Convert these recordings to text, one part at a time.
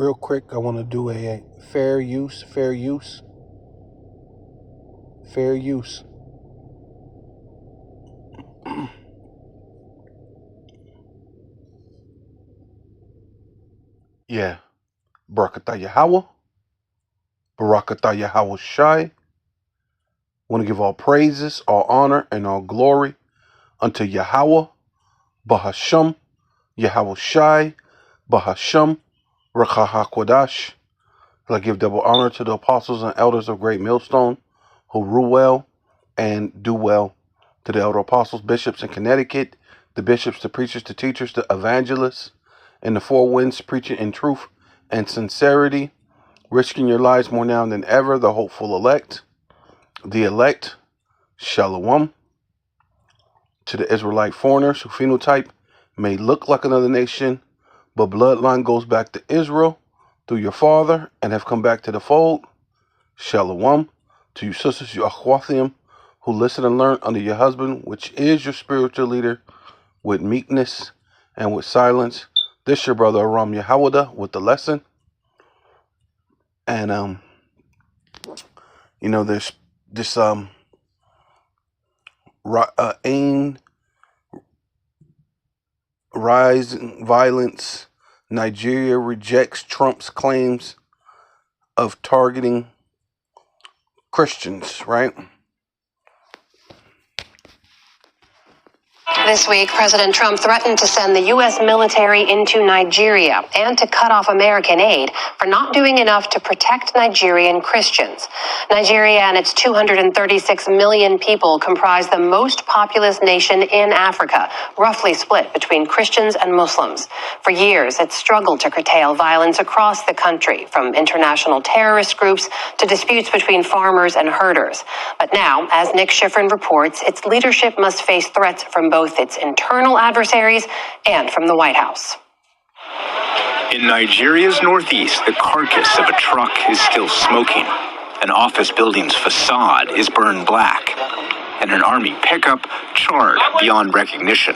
Real quick, I want to do a fair use. Yeah. Barakatah Yahweh. Barakatah Yahweh Shai. Want to give all praises, all honor, and all glory unto Yahweh, Bahasham, Yahweh Shai, Bahasham, Rakha HaKodash. I give double honor to the apostles and elders of Great Millstone who rule well and do well. To the elder apostles, bishops in Connecticut, the bishops, the preachers, the teachers, the evangelists, and the four winds preaching in truth and sincerity, risking your lives more now than ever, the hopeful elect, the elect, Shalom. To the Israelite foreigners who phenotype may look like another nation, but bloodline goes back to Israel through your father and have come back to the fold, Shalom. To you sisters, you Achwathim, who listen and learn under your husband, which is your spiritual leader, with meekness and with silence. This your brother Aram Yahawada with the lesson. And there's this rise in violence. Nigeria rejects Trump's claims of targeting Christians, right? This week, President Trump threatened to send the U.S. military into Nigeria and to cut off American aid for not doing enough to protect Nigerian Christians. Nigeria and its 236 million people comprise the most populous nation in Africa, roughly split between Christians and Muslims. For years, it's struggled to curtail violence across the country, from international terrorist groups to disputes between farmers and herders. But now, as Nick Schifrin reports, its leadership must face threats from both its internal adversaries and from the White House. In Nigeria's northeast, the carcass of a truck is still smoking. An office building's facade is burned black, and an army pickup charred beyond recognition.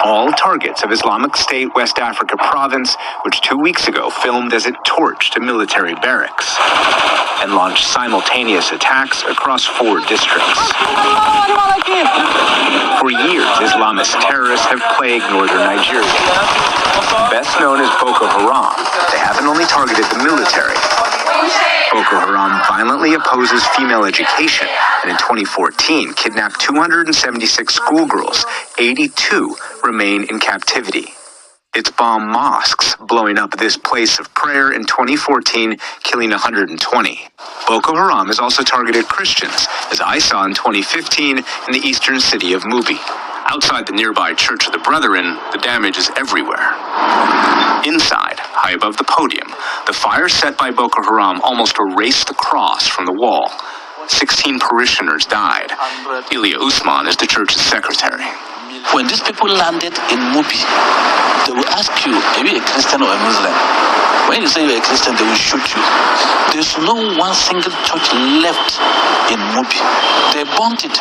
All targets of Islamic State West Africa province, which 2 weeks ago filmed as it torched a military barracks and launched simultaneous attacks across 4 districts. For years, Islamist terrorists have plagued northern Nigeria. Best known as Boko Haram, they haven't only targeted the military. Boko Haram violently opposes female education and in 2014 kidnapped 276 schoolgirls. 82 remain in captivity. It's bombed mosques, blowing up this place of prayer in 2014, killing 120. Boko Haram has also targeted Christians, as I saw in 2015 in the eastern city of Mubi. Outside the nearby Church of the Brethren, the damage is everywhere. Inside, high above the podium, the fire set by Boko Haram almost erased the cross from the wall. 16 parishioners died. Ilya Usman is the church's secretary. When these people landed in Mubi, they will ask you, are you a Christian or a Muslim? When you say you're a Christian, they will shoot you. There's no one single church left in Mubi. They burnt it.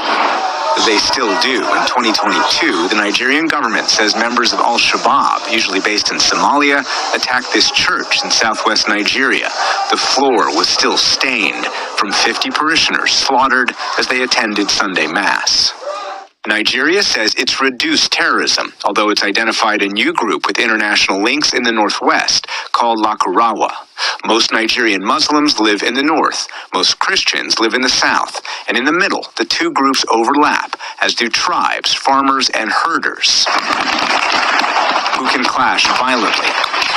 They still do. In 2022, the Nigerian government says members of Al-Shabaab, usually based in Somalia, attacked this church in southwest Nigeria. The floor was still stained from 50 parishioners slaughtered as they attended Sunday Mass. Nigeria says it's reduced terrorism, although it's identified a new group with international links in the northwest called Lakurawa. Most Nigerian Muslims live in the north, most Christians live in the south, and in the middle, the two groups overlap, as do tribes, farmers, and herders, who can clash violently.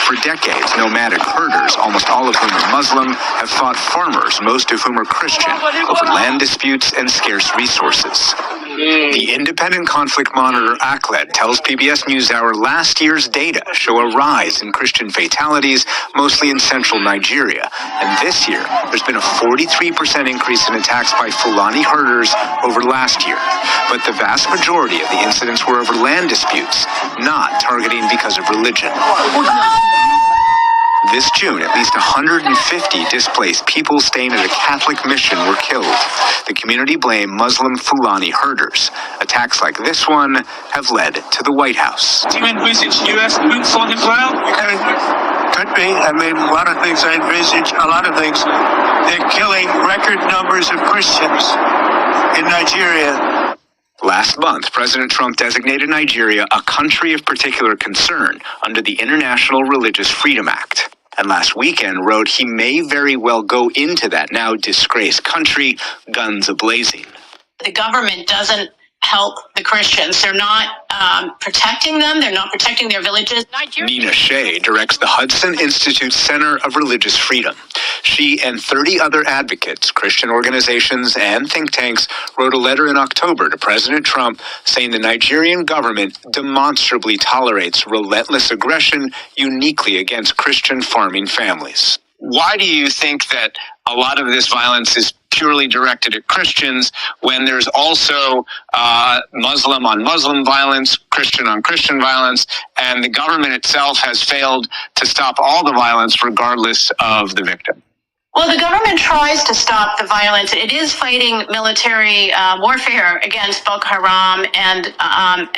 For decades, nomadic herders, almost all of whom are Muslim, have fought farmers, most of whom are Christian, over land disputes and scarce resources. The independent conflict monitor ACLED tells PBS NewsHour last year's data show a rise in Christian fatalities, mostly in central Nigeria. And this year, there's been a 43% increase in attacks by Fulani herders over last year. But the vast majority of the incidents were over land disputes, not targeting because of religion. This June, at least 150 displaced people staying at a Catholic mission were killed. The community blamed Muslim Fulani herders. Attacks like this one have led to the White House. Do you envisage U.S. boots on the ground? Could be. I mean, a lot of things I envisage, a lot of things. They're killing record numbers of Christians in Nigeria. Last month, President Trump designated Nigeria a country of particular concern under the International Religious Freedom Act. And last weekend wrote he may very well go into that now disgraced country, guns a-blazing. The government doesn't help the Christians. They're not protecting them. They're not protecting their villages. Nina Shea directs the Hudson Institute Center of Religious Freedom. She and 30 other advocates, Christian organizations, and think tanks wrote a letter in October to President Trump saying the Nigerian government demonstrably tolerates relentless aggression uniquely against Christian farming families. Why do you think that a lot of this violence is purely directed at Christians when there's also Muslim on Muslim violence, Christian on Christian violence, and the government itself has failed to stop all the violence regardless of the victim? Well, the government tries to stop the violence. It is fighting military warfare against Boko Haram and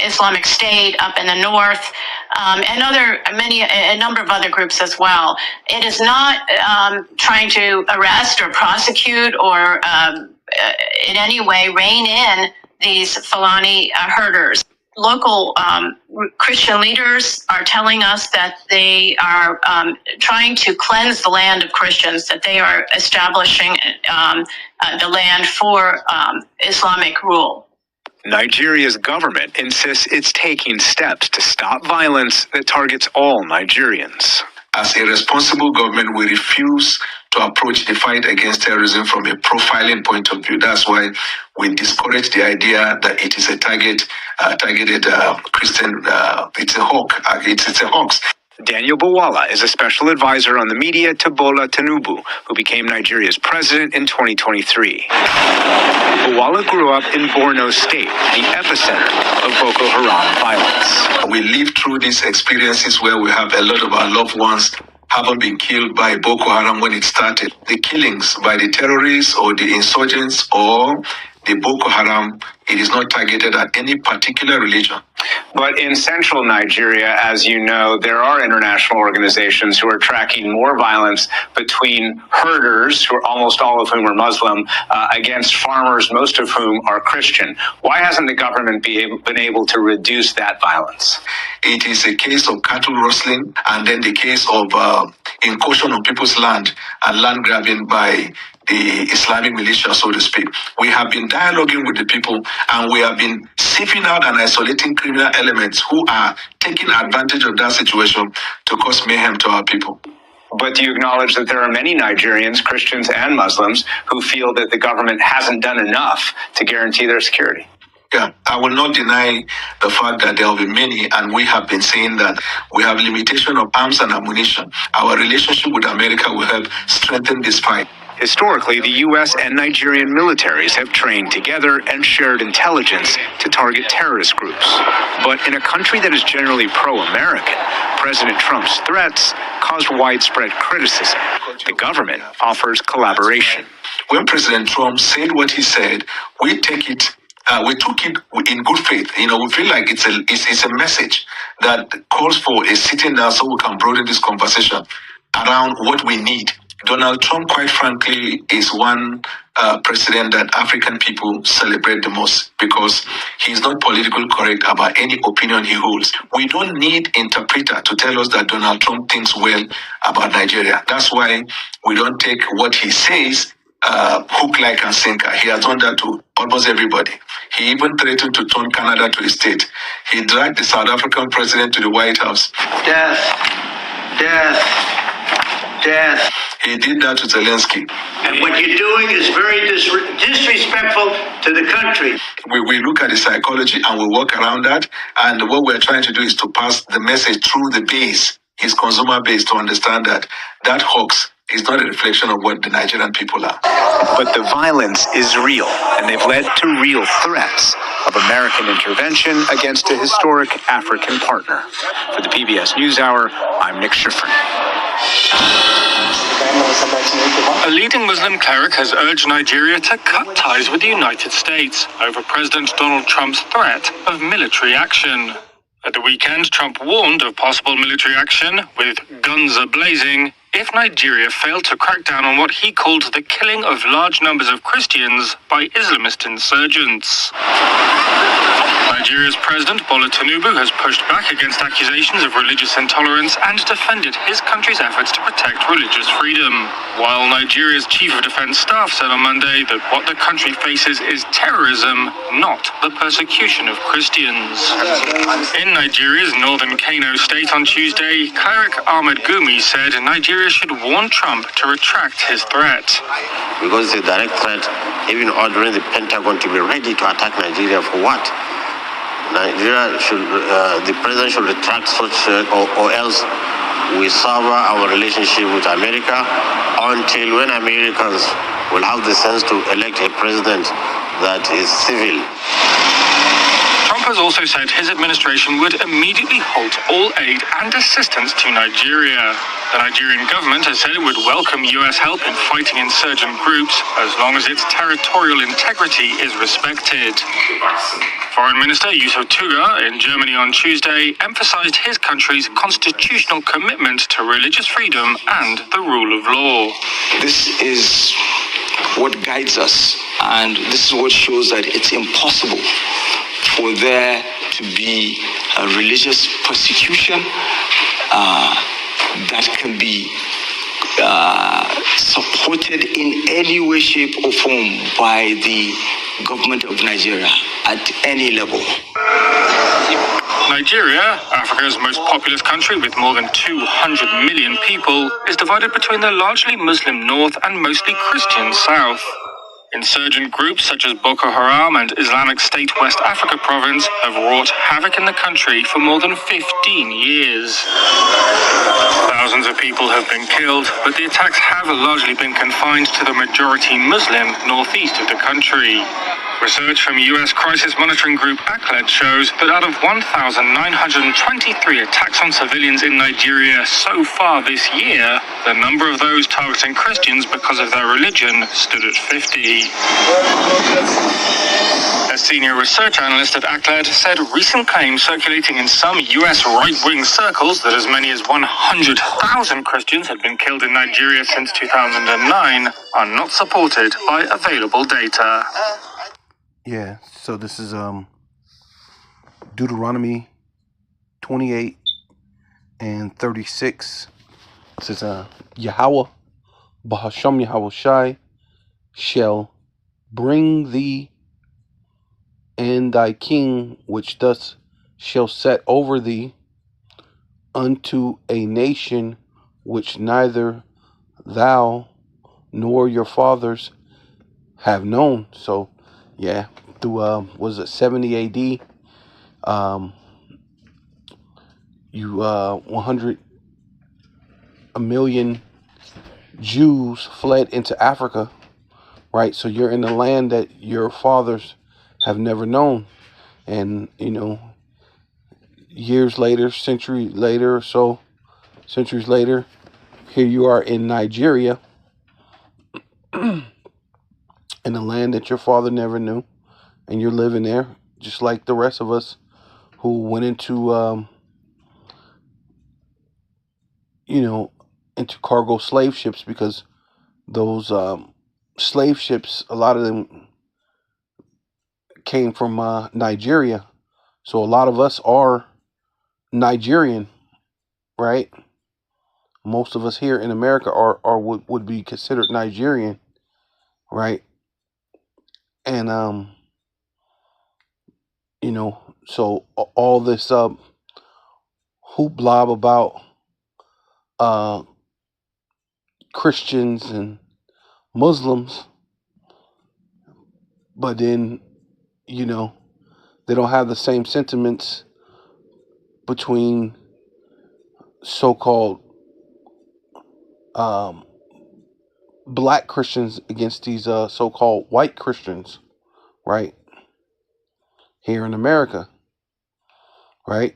Islamic State up in the north, and a number of other groups as well. It is not trying to arrest or prosecute or in any way rein in these Fulani herders. Local Christian leaders are telling us that they are trying to cleanse the land of Christians, that they are establishing the land for Islamic rule. Nigeria's government insists it's taking steps to stop violence that targets all Nigerians. As a responsible government, we refuse to approach the fight against terrorism from a profiling point of view. That's why we discourage the idea that it is a targeted Christian. It's a hawk. It's a hoax. Daniel Bwala is a special advisor on the media to Bola Tinubu, who became Nigeria's president in 2023. Bwala grew up in Borno State, the epicenter of Boko Haram violence. We lived through these experiences where we have a lot of our loved ones haven't been killed by Boko Haram when it started. The killings by the terrorists or the insurgents or the Boko Haram, it is not targeted at any particular religion. But in central Nigeria, as you know, there are international organizations who are tracking more violence between herders, who are almost all of whom are Muslim, against farmers, most of whom are Christian. Why hasn't the government been able to reduce that violence? It is a case of cattle rustling and then the case of incursion on people's land and land grabbing by the Islamic militia, so to speak. We have been dialoguing with the people and we have been sifting out and isolating criminal elements who are taking advantage of that situation to cause mayhem to our people. But do you acknowledge that there are many Nigerians, Christians and Muslims, who feel that the government hasn't done enough to guarantee their security? Yeah, I will not deny the fact that there will be many, and we have been saying that we have limitation of arms and ammunition. Our relationship with America will help strengthen this fight. Historically, the U.S. and Nigerian militaries have trained together and shared intelligence to target terrorist groups. But in a country that is generally pro-American, President Trump's threats caused widespread criticism. The government offers collaboration. When President Trump said what he said, we took it in good faith. We feel like it's a message that calls for a sitting down so we can broaden this conversation around what we need. Donald Trump, quite frankly, is one president that African people celebrate the most because he's not politically correct about any opinion he holds. We don't need interpreter to tell us that Donald Trump thinks well about Nigeria. That's why we don't take what he says hook, line, and sinker. He has done that to almost everybody. He even threatened to turn Canada to a state. He dragged the South African president to the White House. Death. He did that to Zelensky. And what you're doing is very disrespectful to the country. We look at the psychology and we work around that. And what we're trying to do is to pass the message through the base, his consumer base, to understand that hoax is not a reflection of what the Nigerian people are. But the violence is real, and they've led to real threats of American intervention against a historic African partner. For the PBS NewsHour, I'm Nick Schifrin. A leading Muslim cleric has urged Nigeria to cut ties with the United States over President Donald Trump's threat of military action. At the weekend, Trump warned of possible military action, with guns a-blazing, if Nigeria failed to crack down on what he called the killing of large numbers of Christians by Islamist insurgents. Nigeria's President Bola Tinubu has pushed back against accusations of religious intolerance and defended his country's efforts to protect religious freedom. While Nigeria's Chief of Defense Staff said on Monday that what the country faces is terrorism, not the persecution of Christians. In Nigeria's northern Kano state on Tuesday, cleric Ahmed Gumi said Nigeria should warn Trump to retract his threat. Because it's a direct threat, even ordering the Pentagon to be ready to attack Nigeria for what? Nigeria should, the president should retract such, or else we sever our relationship with America until when Americans will have the sense to elect a president that is civil. Trump has also said his administration would immediately halt all aid and assistance to Nigeria. The Nigerian government has said it would welcome U.S. help in fighting insurgent groups as long as its territorial integrity is respected. Foreign Minister Yusuf Tuga in Germany on Tuesday emphasized his country's constitutional commitment to religious freedom and the rule of law. This is what guides us, and this is what shows that it's impossible for there to be a religious persecution that can be supported in any way, shape, or form by the government of Nigeria at any level. Nigeria, Africa's most populous country with more than 200 million people, is divided between the largely Muslim north and mostly Christian south. Insurgent groups such as Boko Haram and Islamic State West Africa Province have wrought havoc in the country for more than 15 years. Thousands of people have been killed, but the attacks have largely been confined to the majority Muslim northeast of the country. Research from U.S. crisis monitoring group ACLED shows that out of 1,923 attacks on civilians in Nigeria so far this year, the number of those targeting Christians because of their religion stood at 50. A senior research analyst at ACLED said recent claims circulating in some U.S. right-wing circles that as many as 100,000 Christians had been killed in Nigeria since 2009 are not supported by available data. Yeah, so this is Deuteronomy 28 and 36. It says, Yahweh, Bahasham Yahweh Shai, shall bring thee and thy king, which thus shall set over thee, unto a nation which neither thou nor your fathers have known. So, yeah, through, was it 70 AD? 1 million Jews fled into Africa, right? So you're in the land that your fathers have never known. And, you know, years later, centuries later, here you are in Nigeria, in a land that your father never knew, and you're living there just like the rest of us who went into into cargo slave ships, because those slave ships, a lot of them came from Nigeria. So a lot of us are Nigerian, right? Most of us here in America are would be considered Nigerian, right? And so all this hoopla about Christians and Muslims, but then they don't have the same sentiments between so-called black Christians against these so-called white Christians, right? Here in America, right?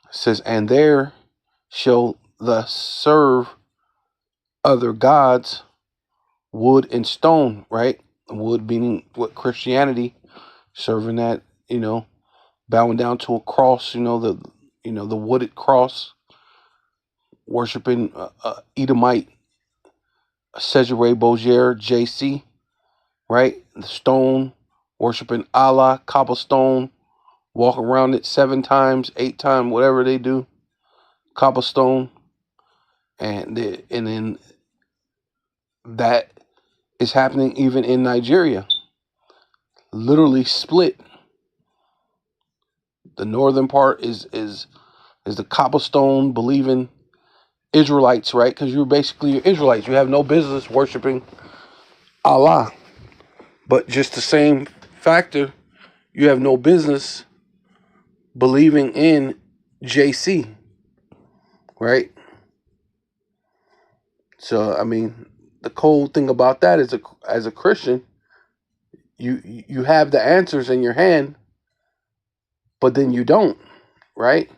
It says, and there shall thus serve other gods, wood and stone, right? Wood being what Christianity, serving that, bowing down to a cross, the wooded cross, worshiping Edomite Cesare Bozier, JC, right? The stone, worshiping Allah, cobblestone, walk around it 7 times, 8 times, whatever they do, cobblestone, and then that is happening even in Nigeria, literally split. The northern part is the cobblestone believing Israelites, right? Because you're basically Israelites. You have no business worshiping Allah. But just the same factor, you have no business believing in JC, right? So, I mean, the cool thing about that is, as a Christian, you have the answers in your hand, but then you don't, right?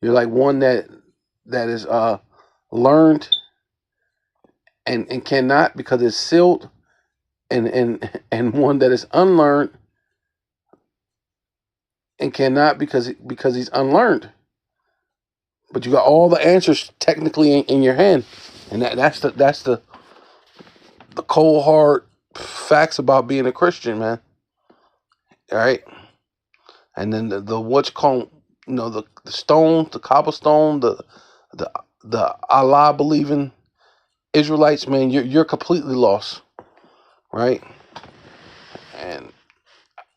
You're like one that is learned and cannot because it's sealed, and one that is unlearned and cannot because he's unlearned. But you got all the answers technically in your hand, and that's the cold hard facts about being a Christian, man. All right, and then the what's called, the stone, the cobblestone, the Allah believing Israelites, man, you're completely lost, right? And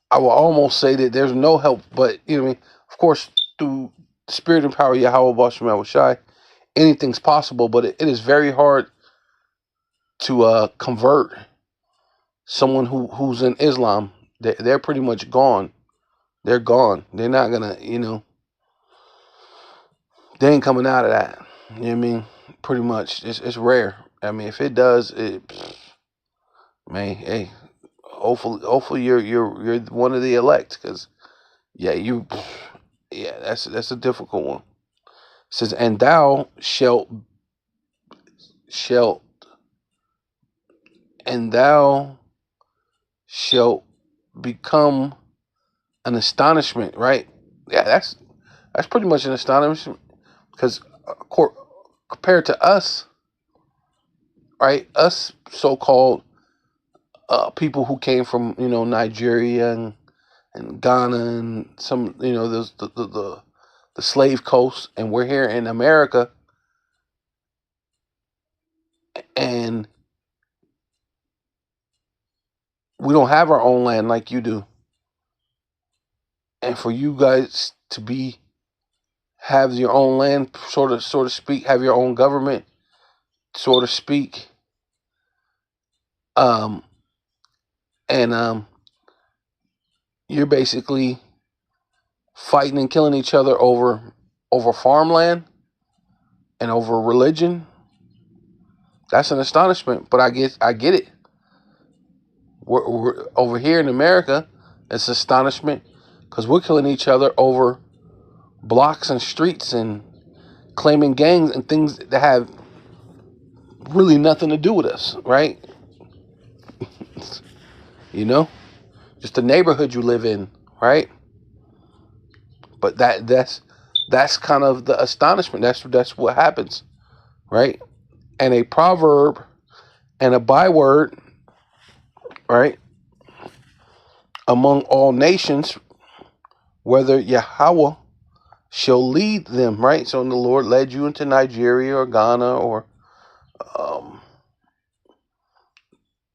I will almost say that there's no help, but of course, through the spirit and power of Yahweh Bashem Shai, anything's possible, but it is very hard to convert someone who's in Islam. They're pretty much gone. They're gone. They're not gonna, they ain't coming out of that. You know what I mean? Pretty much. It's rare. I mean, if it does, man, hey, hopefully you're one of the elect, because that's a difficult one. It says, and thou shalt become an astonishment, right? Yeah, that's pretty much an astonishment, because compared to us, right? Us so-called people who came from Nigeria and Ghana and some those the slave coast, and we're here in America, and we don't have our own land like you do. And for you guys to have your own land, sort of speak, have your own government, sort of speak, and you're basically fighting and killing each other over farmland and over religion. That's an astonishment, but I get it. We're over here in America, it's astonishment because we're killing each other over blocks and streets and claiming gangs and things that have really nothing to do with us, right? Just the neighborhood you live in, right? But that's kind of the astonishment. That's what happens, right? And a proverb and a byword, right, among all nations, whether Yahweh shall lead them, right? So the Lord led you into Nigeria or Ghana or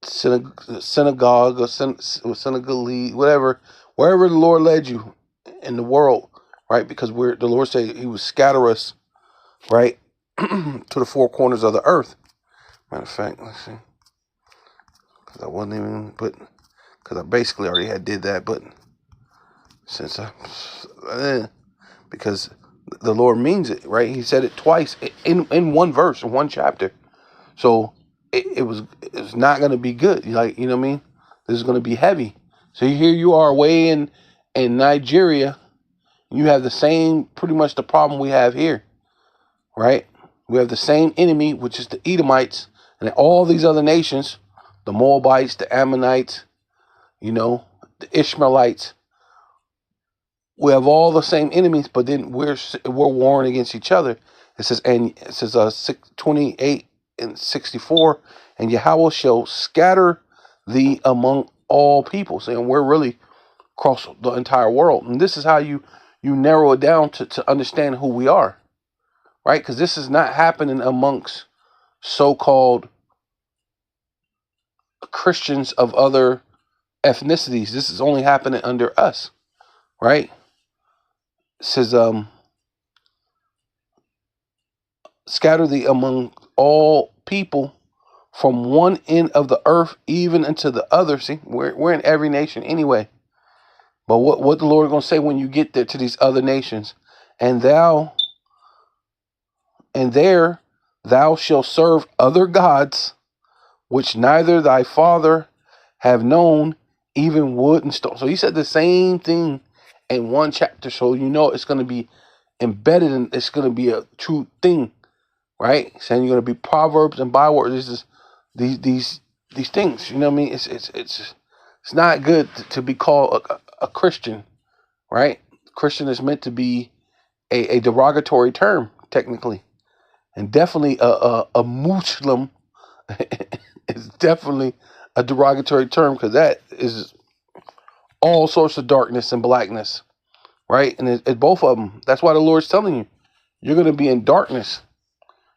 synagogue or Senegalese, whatever, wherever the Lord led you in the world, right? Because the Lord said He would scatter us, right, to the 4 corners of the earth. Matter of fact, let's see, because I wasn't even because I basically already did that, but since because the Lord means it, right? He said it twice in one verse, in one chapter. So it's not going to be good. Like, you know what I mean? This is going to be heavy. So here you are away in Nigeria. You have pretty much the problem we have here, right? We have the same enemy, which is the Edomites, and all these other nations, the Moabites, the Ammonites, the Ishmaelites, we have all the same enemies, but then we're warring against each other. It says 28 and 64, and Yahweh shall scatter thee among all people. Saying we're really across the entire world, and this is how you narrow it down to understand who we are, right? Because this is not happening amongst so-called Christians of other ethnicities. This is only happening under us, right? It says scatter thee among all people from one end of the earth even unto the other. See, we're in every nation anyway. But what the Lord is going to say when you get there to these other nations, and there thou shalt serve other gods, which neither thy father have known, even wood and stone. So he said the same thing in one chapter. So you know it's going to be embedded and it's going to be a true thing, right? Saying you're going to be proverbs and bywords. This is these things. You know what I mean? It's not good to be called a Christian, right? Christian is meant to be a derogatory term, technically, and definitely a Muslim is definitely a derogatory term, because that is all sorts of darkness and blackness, right? And it's both of them. That's why the Lord's telling you, you're going to be in darkness.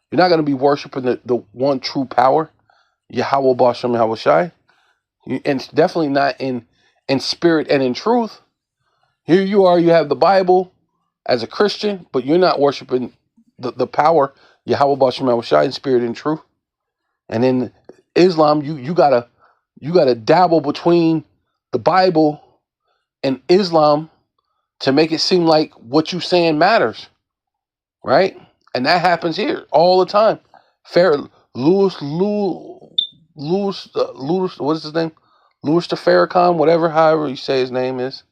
You're not going to be worshiping the one true power, Yahweh Bashem Yahweh Shai. And it's definitely not in spirit and in truth. Here you are, you have the Bible as a Christian, but you're not worshiping the power, Yahweh Bashem Yahweh Shai, in spirit and truth. And in Islam, you gotta dabble between the Bible and Islam to make it seem like what you saying matters, right? And that happens here all the time. Louis, what is his name? Louis the Farrakhan, whatever, however you say his name is.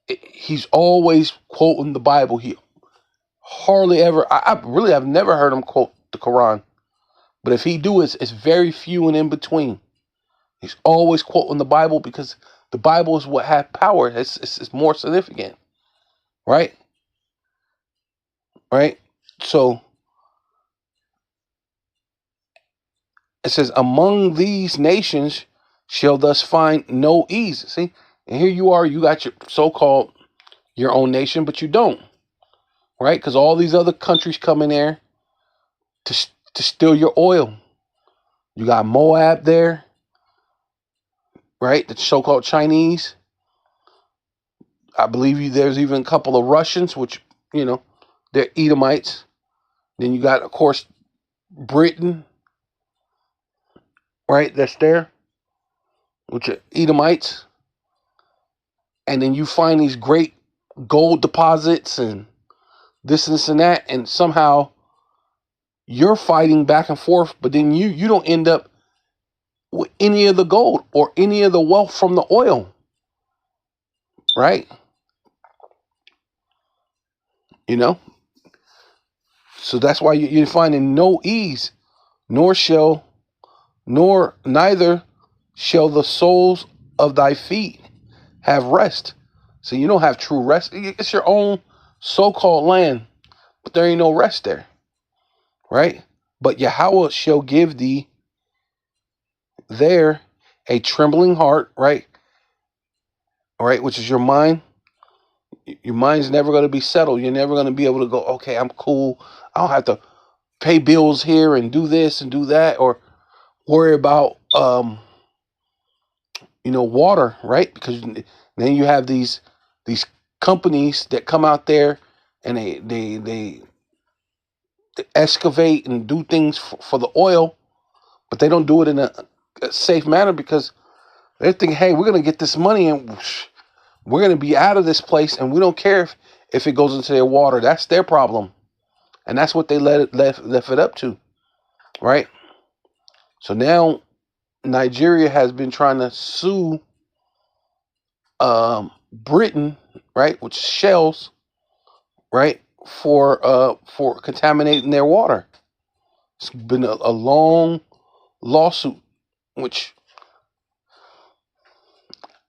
He's always quoting the Bible. He hardly ever, I've never heard him quote the Quran. But if he do, it's very few and in between. He's always quoting the Bible because the Bible is what has power. It's more significant, right? Right? So it says, among these nations shall thus find no ease. See? And here you are, you got your so-called your own nation, but you don't, right? Because all these other countries come in there to steal your oil. You got Moab there, right? The so-called Chinese. I believe there's even a couple of Russians, which, they're Edomites. Then you got, of course, Britain, right? That's there, which are Edomites. And then you find these great gold deposits and this and that, and somehow you're fighting back and forth, but then you don't end up with any of the gold or any of the wealth from the oil, right? So that's why you're finding no ease, neither shall the soles of thy feet have rest. So you don't have true rest. It's your own so-called land, but there ain't no rest there, right? But Yahweh shall give thee there a trembling heart, right? All right, which is your mind. Your mind's never going to be settled. You're never going to be able to go, okay, I'm cool. I don't have to pay bills here and do this and do that, or worry about water, right? Because then you have these companies that come out there and they excavate and do things for the oil, but they don't do it in a safe manner because they're thinking, hey, we're going to get this money and we're going to be out of this place, and we don't care if it goes into their water. That's their problem. And that's what they left it up to, right? So now Nigeria has been trying to sue Britain, right, with shells, right, for contaminating their water. It's been a long lawsuit, which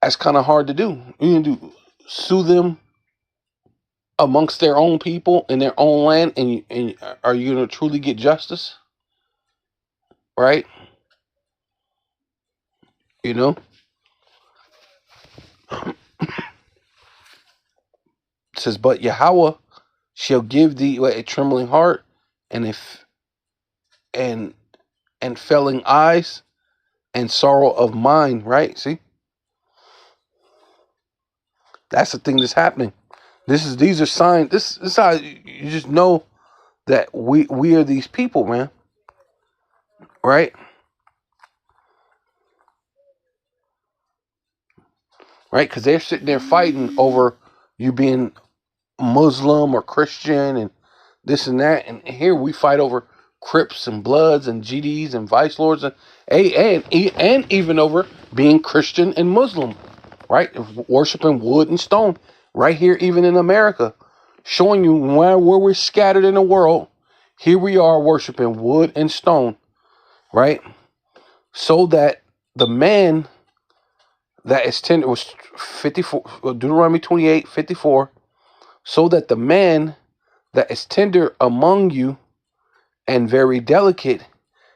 that's kind of hard to do. You can sue them amongst their own people in their own land, and are you going to truly get justice? Right? You know? It says, but Yahweh shall give thee a trembling heart and and failing eyes and sorrow of mind, right? See? That's the thing that's happening. These are signs. This is how you just know that we are these people, man. Right? Right? Because they're sitting there fighting over you being Muslim or Christian and this and that, and here we fight over Crips and Bloods and GDs and Vice Lords and even over being Christian and Muslim, right? Worshiping wood and stone, right here, even in America, showing you where we're scattered in the world. Here we are worshiping wood and stone, right? So that the man that is tender was 54, Deuteronomy 28:54. So that the man that is tender among you and very delicate,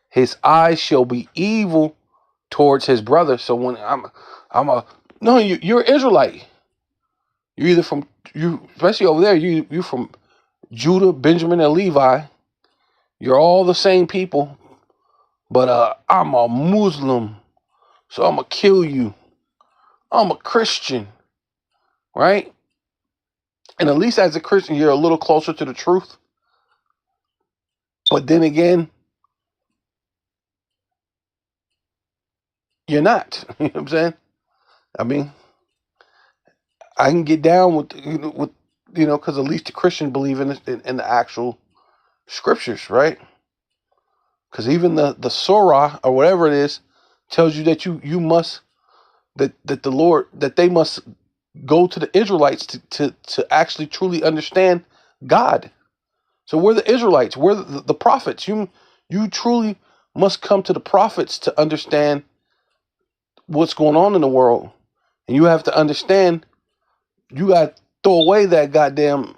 his eyes shall be evil towards his brother. So when you're Israelite. You're either from especially over there, you from Judah, Benjamin, and Levi. You're all the same people, but I'm a Muslim, so I'm gonna kill you. I'm a Christian, right? And at least as a Christian, you're a little closer to the truth. But then again, you're not. You know what I'm saying? I mean, I can get down with because at least the Christian believe in the actual scriptures, right? Because even the Surah or whatever it is tells you that you must that the Lord that they must go to the Israelites to actually truly understand God. So we're the Israelites, we're the prophets. You truly must come to the prophets to understand what's going on in the world, and you have to understand. You got to throw away that goddamn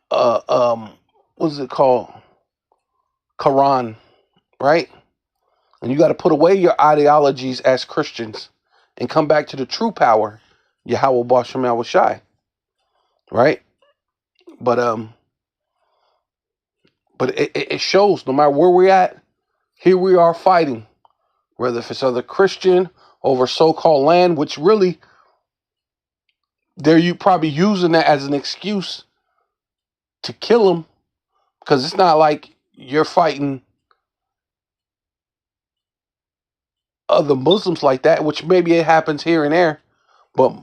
what is it called? Quran, right? And you got to put away your ideologies as Christians and come back to the true power, Yahweh Bashem Yahweh Shai, right? But it shows no matter where we're at, here we are fighting, whether if it's other Christian over so-called land, which really you probably using that as an excuse to kill them, because it's not like you're fighting other Muslims like that, which maybe it happens here and there, but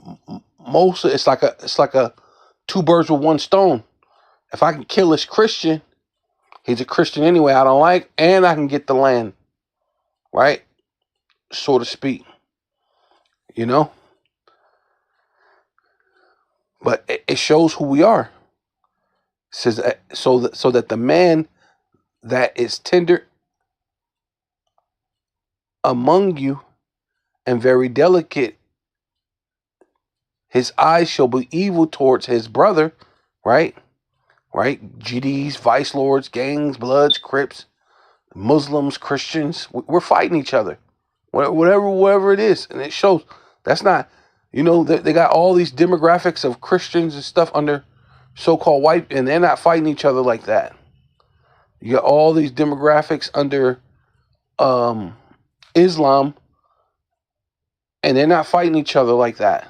most of it's like a two birds with one stone. If I can kill this Christian, he's a Christian anyway I don't like, and I can get the land, right? So to speak, you know. But it shows who we are. It says so that the man that is tender among you and very delicate, his eyes shall be evil towards his brother, right? Right? GDs, Vice Lords, gangs, Bloods, Crips, Muslims, Christians. We're fighting each other, whatever it is, and it shows. That's not, they got all these demographics of Christians and stuff under so-called white, and they're not fighting each other like that. You got all these demographics under Islam, and they're not fighting each other like that,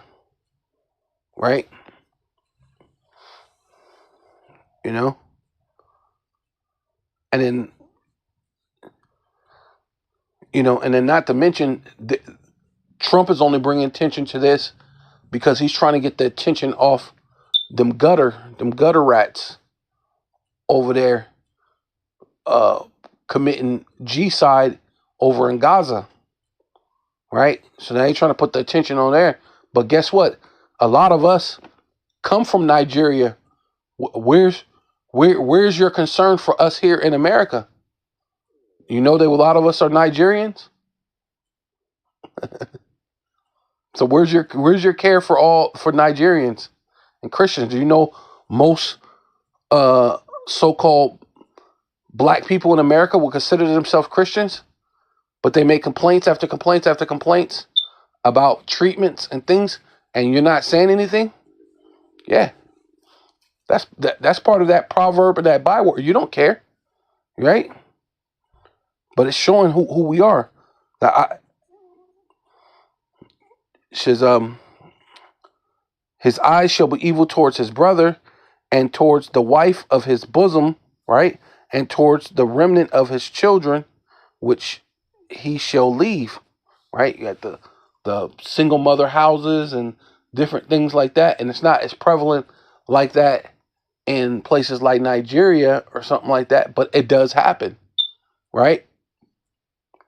right? And then, and then not to mention, Trump is only bringing attention to this because he's trying to get the attention off them gutter rats over there committing G-side over in Gaza, right? So now he's trying to put the attention on there. But guess what? A lot of us come from Nigeria. Where's your concern for us here in America? You know that a lot of us are Nigerians. So where's your care for Nigerians and Christians. Do you know most so-called black people in America will consider themselves Christians, but they make complaints after complaints after complaints about treatments and things, and you're not saying anything? Yeah. That's part of that proverb or that byword. You don't care, right? But it's showing who we are. That his eyes shall be evil towards his brother, and towards the wife of his bosom, right? And towards the remnant of his children, which he shall leave, right? You got the single mother houses and different things like that, and it's not as prevalent like that in places like Nigeria or something like that, but it does happen, right?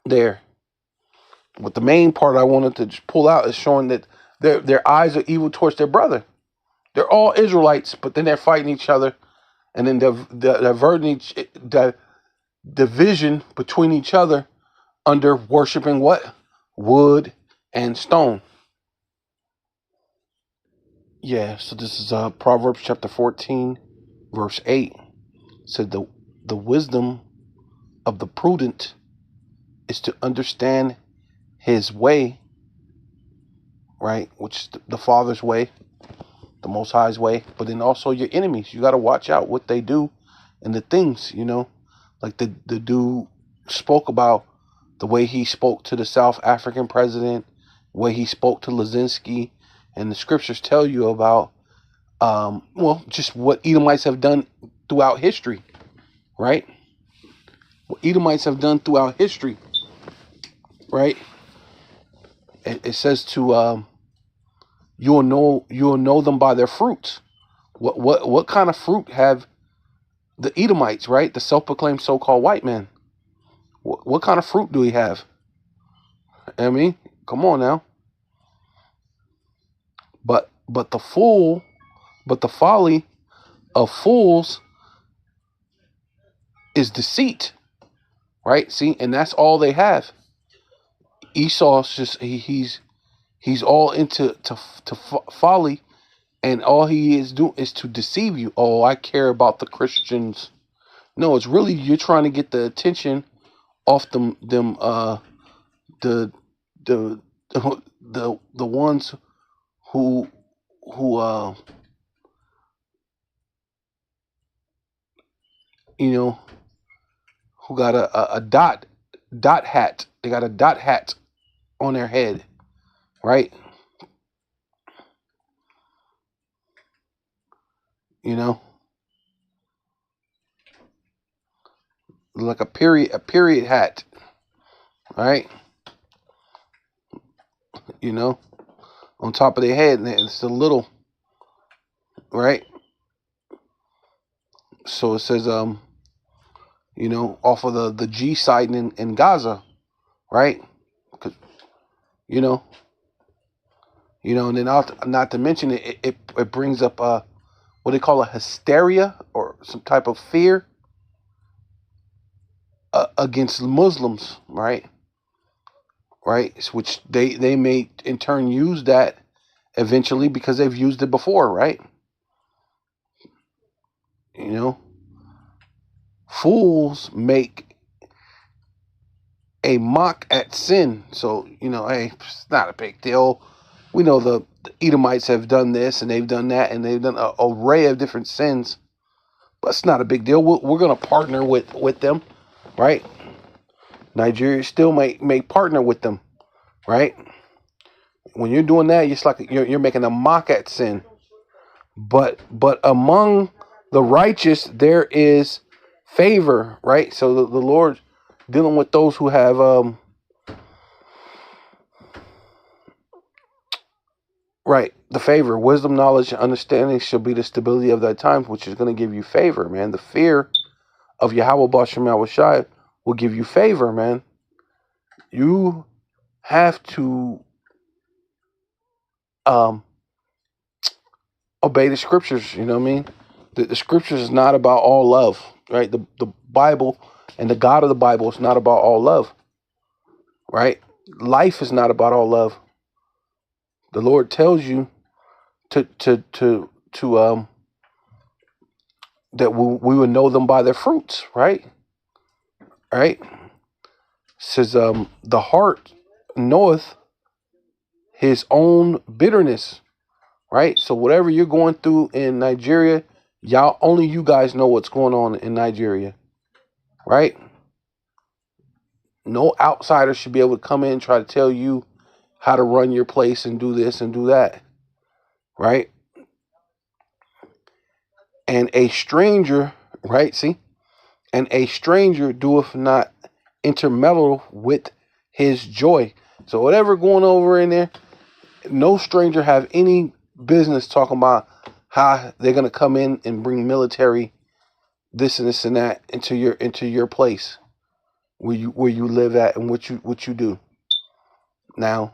There. But the main part I wanted to just pull out is showing that their eyes are evil towards their brother. They're all Israelites, but then they're fighting each other, and then they're diverting the division between each other under worshiping what? Wood and stone. Yeah, so this is Proverbs chapter 14, verse 8. It said the wisdom of the prudent is to understand his way, right? Which is the Father's way, the Most High's way. But then also your enemies. You got to watch out what they do and the things, like the dude spoke about the way he spoke to the South African president, the way he spoke to Lazinski, and the scriptures tell you about, just what Edomites have done throughout history, right? What Edomites have done throughout history, right? It says to you will know them by their fruits. What kind of fruit have the Edomites, right? The self-proclaimed so-called white man. What kind of fruit do he have? I mean, come on now. But the folly of fools is deceit, right? See, and that's all they have. Esau's just he's all into folly, and all he is doing is to deceive you. Oh, I care about the Christians. No, it's really you're trying to get the attention off the ones who who got a dot hat. They got a dot hat on their head, right? Like a period hat, right? On top of their head, and it's a little, right? So it says, off of the G side in Gaza, right? Because, and then not to mention it brings up what they call a hysteria or some type of fear against Muslims, right? Which they may in turn use that eventually because they've used it before, right? Fools make a mock at sin. So, hey, it's not a big deal. We know the Edomites have done this and they've done that and they've done an array of different sins. But it's not a big deal. We're going to partner with them, right? Nigeria still may partner with them, right? When you're doing that, it's like you're making a mock at sin. But among the righteous, there is favor, right? So the Lord dealing with those who have right, the favor, wisdom, knowledge, and understanding shall be the stability of thy times, which is going to give you favor, man. The fear of Yahweh Bashem Yahushai will give you favor, man. You have to obey the scriptures, you know what I mean? The scriptures is not about all love, right? The Bible and the God of the Bible is not about all love, right? Life is not about all love. The Lord tells you to that we would know them by their fruits, right? Right? It says the heart knoweth his own bitterness, right? So whatever you're going through in Nigeria, only you guys know what's going on in Nigeria, right? No outsider should be able to come in and try to tell you how to run your place and do this and do that, right? And a stranger, right? See? And a stranger doeth not intermeddle with his joy. So whatever going over in there, no stranger have any business talking about how they're gonna come in and bring military, this and this and that into your place where you live at and what you do. Now,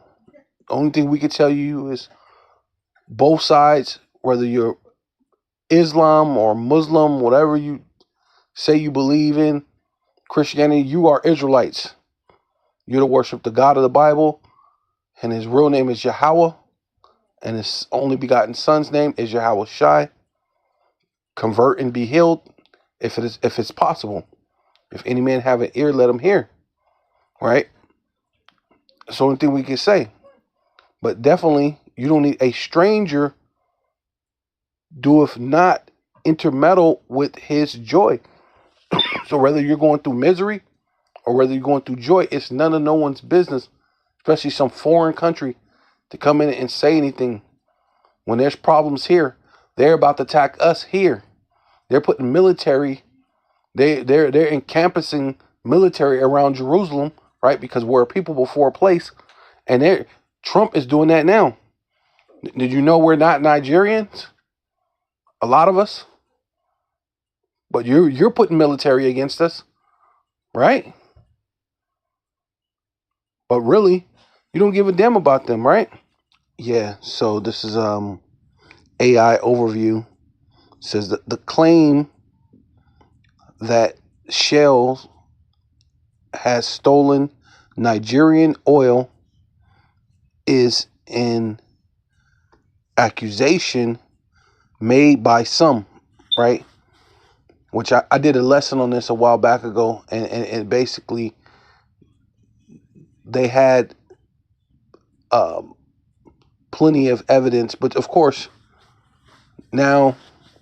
the only thing we can tell you is both sides, whether you're Islam or Muslim, whatever you say you believe in, Christianity, you are Israelites. You're to worship the God of the Bible, and his real name is Yahweh, and his only begotten son's name is Yahweh Shai. Convert and be healed if it's possible. If any man have an ear, let him hear. Right? That's the only thing we can say. But definitely, you don't need a stranger doeth not intermeddle with his joy. So whether you're going through misery or whether you're going through joy, it's none of no one's business, especially some foreign country, to come in and say anything. When there's problems here, they're about to attack us here. They're putting military, they're encompassing military around Jerusalem, right? Because we're a people before a place, and Trump is doing that now. Did you know we're not Nigerians? A lot of us, but you're putting military against us, right? But really, you don't give a damn about them, right? Yeah. So this is AI overview. It says that the claim that Shell has stolen Nigerian oil is an accusation made by some, right? Which I did a lesson on this a while back ago, and basically they had plenty of evidence, but of course now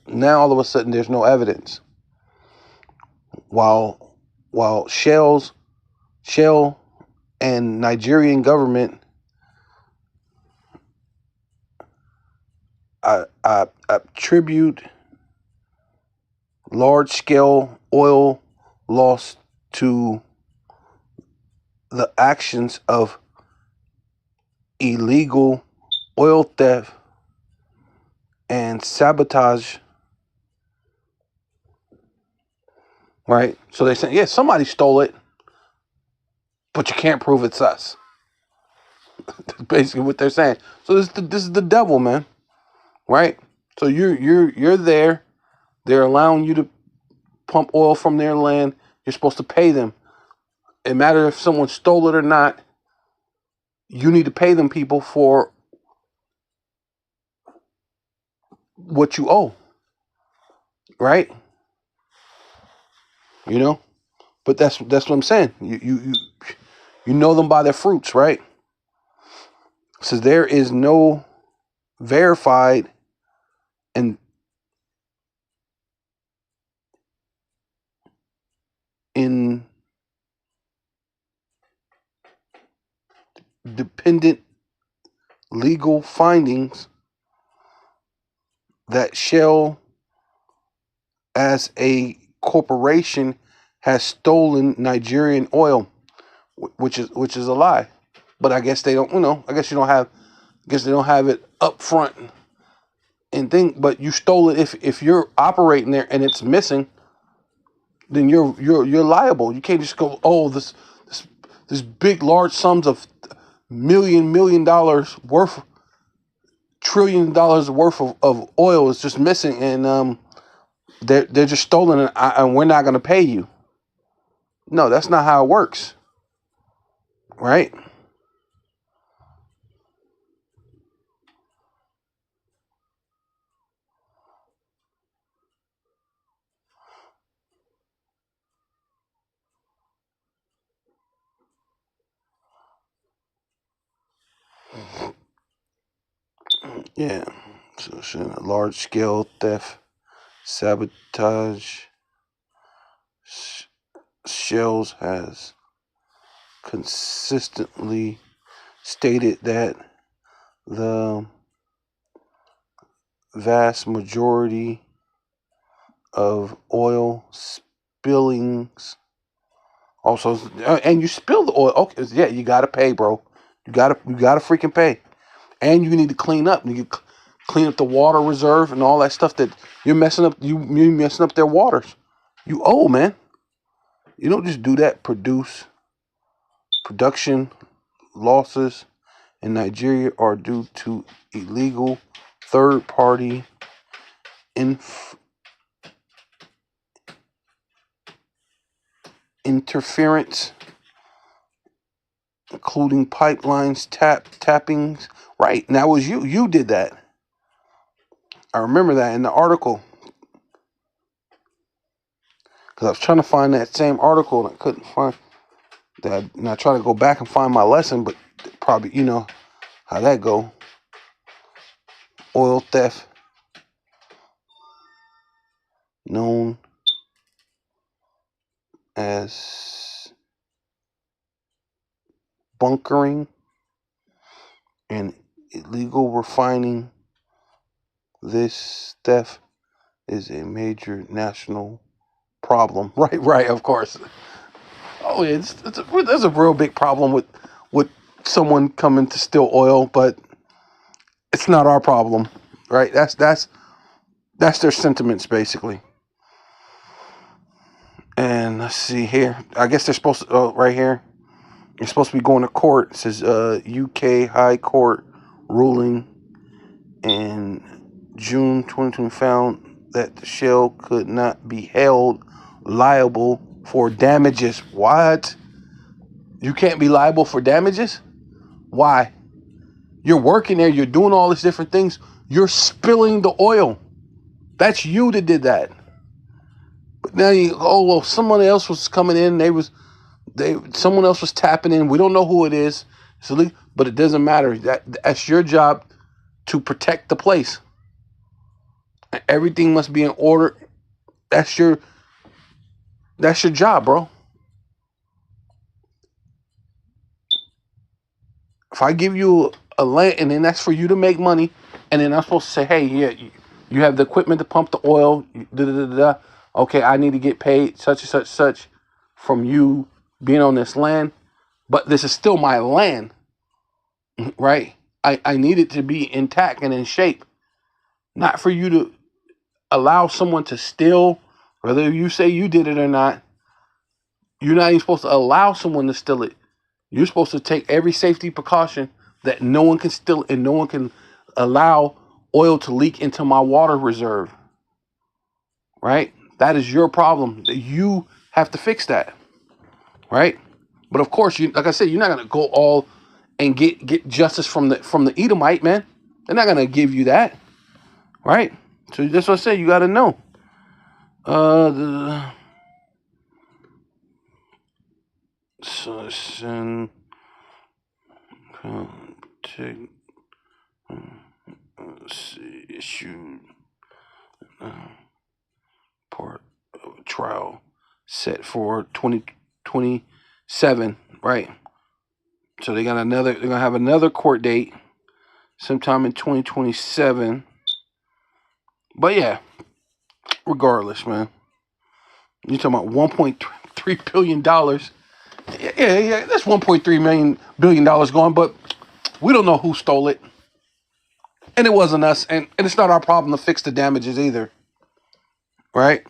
all of a sudden there's no evidence. While Shell and Nigerian government attribute large-scale oil loss to the actions of illegal oil theft and sabotage, right? So they say, yeah, somebody stole it, but you can't prove it's us. That's basically what they're saying. So this is the devil, man, right? So you're there. They're allowing you to pump oil from their land. You're supposed to pay them. It matters if someone stole it or not. You need to pay them people for what you owe, right? You know, but that's what I'm saying. You know them by their fruits, right? It says there is no verified and independent legal findings that Shell as a corporation has stolen Nigerian oil, which is a lie. But I guess they don't, I guess they don't have it up front and think, but you stole it. If you're operating there and it's missing, then you're liable. You can't just go, oh, this big large sums of million dollars worth, $1 trillion worth of oil is just missing, and they're just stolen, and we're not going to pay you. No, that's not how it works, right? Yeah. So large scale theft, sabotage. Shells has consistently stated that the vast majority of oil spillings also, and you spill the oil. Okay, yeah, you gotta pay, bro. You gotta freaking pay, and you need to clean up. You clean up the water reserve and all that stuff that you're messing up. You messing up their waters. You owe, man. You don't just do that. Production losses in Nigeria are due to illegal third-party interference, including pipelines tappings. Right, and that was you. You did that. I remember that in the article because I was trying to find that same article and I couldn't find that. And I tried to go back and find my lesson, but probably you know how that go. Oil theft, known as bunkering and illegal refining. This theft is a major national problem. Right, of course. Oh, yeah, there's a real big problem with someone coming to steal oil, but it's not our problem, right? That's their sentiments, basically. And let's see here. I guess they're supposed to, right here, you're supposed to be going to court. It says UK High Court ruling in June 2020 found that the Shell could not be held liable for damages. What? You can't be liable for damages? Why? You're working there. You're doing all these different things. You're spilling the oil. That's you that did that. But now someone else was coming in. Someone else was tapping in. We don't know who it is. But it doesn't matter. That's your job to protect the place. Everything must be in order. That's your job, bro. If I give you a land and then that's for you to make money, and then I'm supposed to say, hey, yeah, you have the equipment to pump the oil, okay, I need to get paid such and such from you being on this land, but this is still my land, right? I need it to be intact and in shape, not for you to allow someone to steal, whether you say you did it or not. You're not even supposed to allow someone to steal it. You're supposed to take every safety precaution that no one can steal and no one can allow oil to leak into my water reserve. Right? That is your problem. You have to fix that. Right? But of course, like I said, you're not gonna go all and get justice from the Edomite, man. They're not gonna give you that. Right? So that's what I said, you gotta know. Issued part of trial set for 2027, right? So they're gonna have another court date sometime in 2027. But yeah, regardless, man, you're talking about $1.3 billion. Yeah, that's $1.3 billion gone, but we don't know who stole it. And it wasn't us, and it's not our problem to fix the damages either. Right?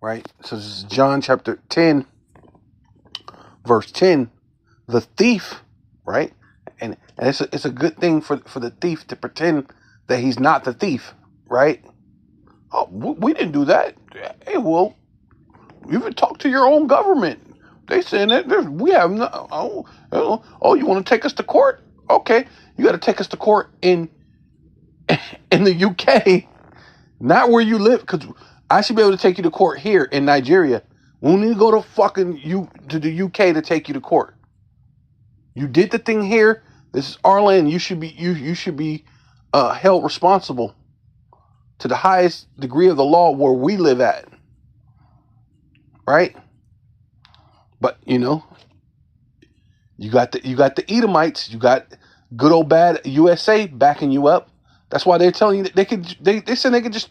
Right? So this is John chapter 10, verse 10. The thief, right? And it's a good thing for the thief to pretend that he's not the thief, right? Oh, we didn't do that. Hey, well, you can talk to your own government. They saying that we have no. Oh, you want to take us to court? Okay, you got to take us to court in the UK, not where you live, because I should be able to take you to court here in Nigeria. We don't need to go to the UK to take you to court. You did the thing here This is our land. You should be held responsible to the highest degree of the law where we live at, right? But you got the Edomites, you got good old bad USA backing you up. That's why they're telling you that they said they could just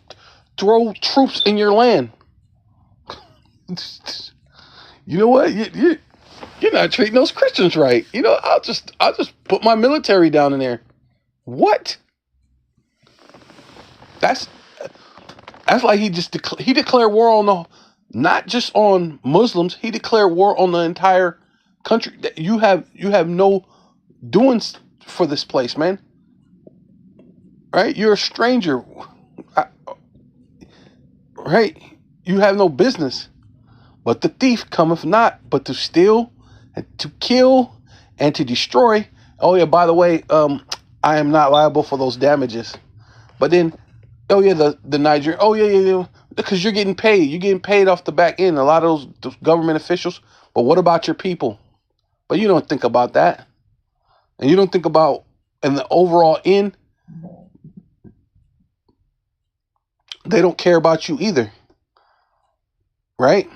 throw troops in your land. You know what? You're not treating those Christians right. I'll just put my military down in there. What? That's like he declared war on not just on Muslims. He declared war on the entire country. That you have no doings for this place, man. Right? You're a stranger. Right? You have no business. But the thief cometh not but to steal and to kill and to destroy. Oh yeah, by the way, I am not liable for those damages. But then, oh yeah, the Nigerian. Oh yeah, because you're getting paid. You're getting paid off the back end. A lot of those government officials. But what about your people? But you don't think about that, and you don't think about in the overall end. They don't care about you either, right?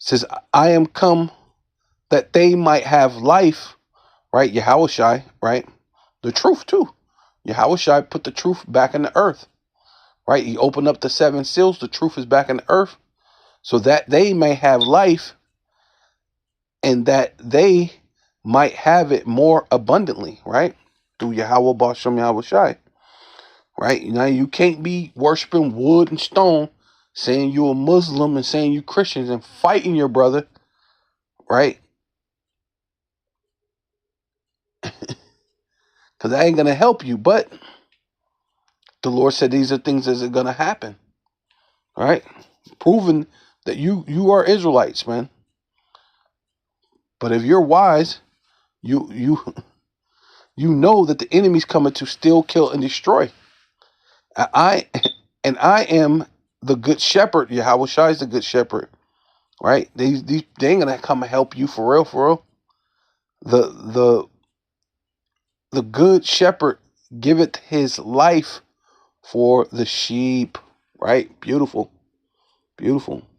Says, I am come that they might have life, right? Yahushai, right? The truth too. Yahushai put the truth back in the earth, right? He opened up the 7 seals. The truth is back in the earth so that they may have life and that they might have it more abundantly, right? Through Yahweh Bashem Yahushai, right? Now you can't be worshiping wood and stone, saying you a Muslim and saying you Christians and fighting your brother, right? Because that ain't going to help you. But the Lord said these are things that are going to happen, right? Proving that you are Israelites, man. But if you're wise, you know that the enemy's coming to steal, kill, and destroy. I am the good shepherd. Yahweh Shai is the good shepherd, right? They ain't gonna come and help you for real. The good shepherd giveth his life for the sheep, right? Beautiful,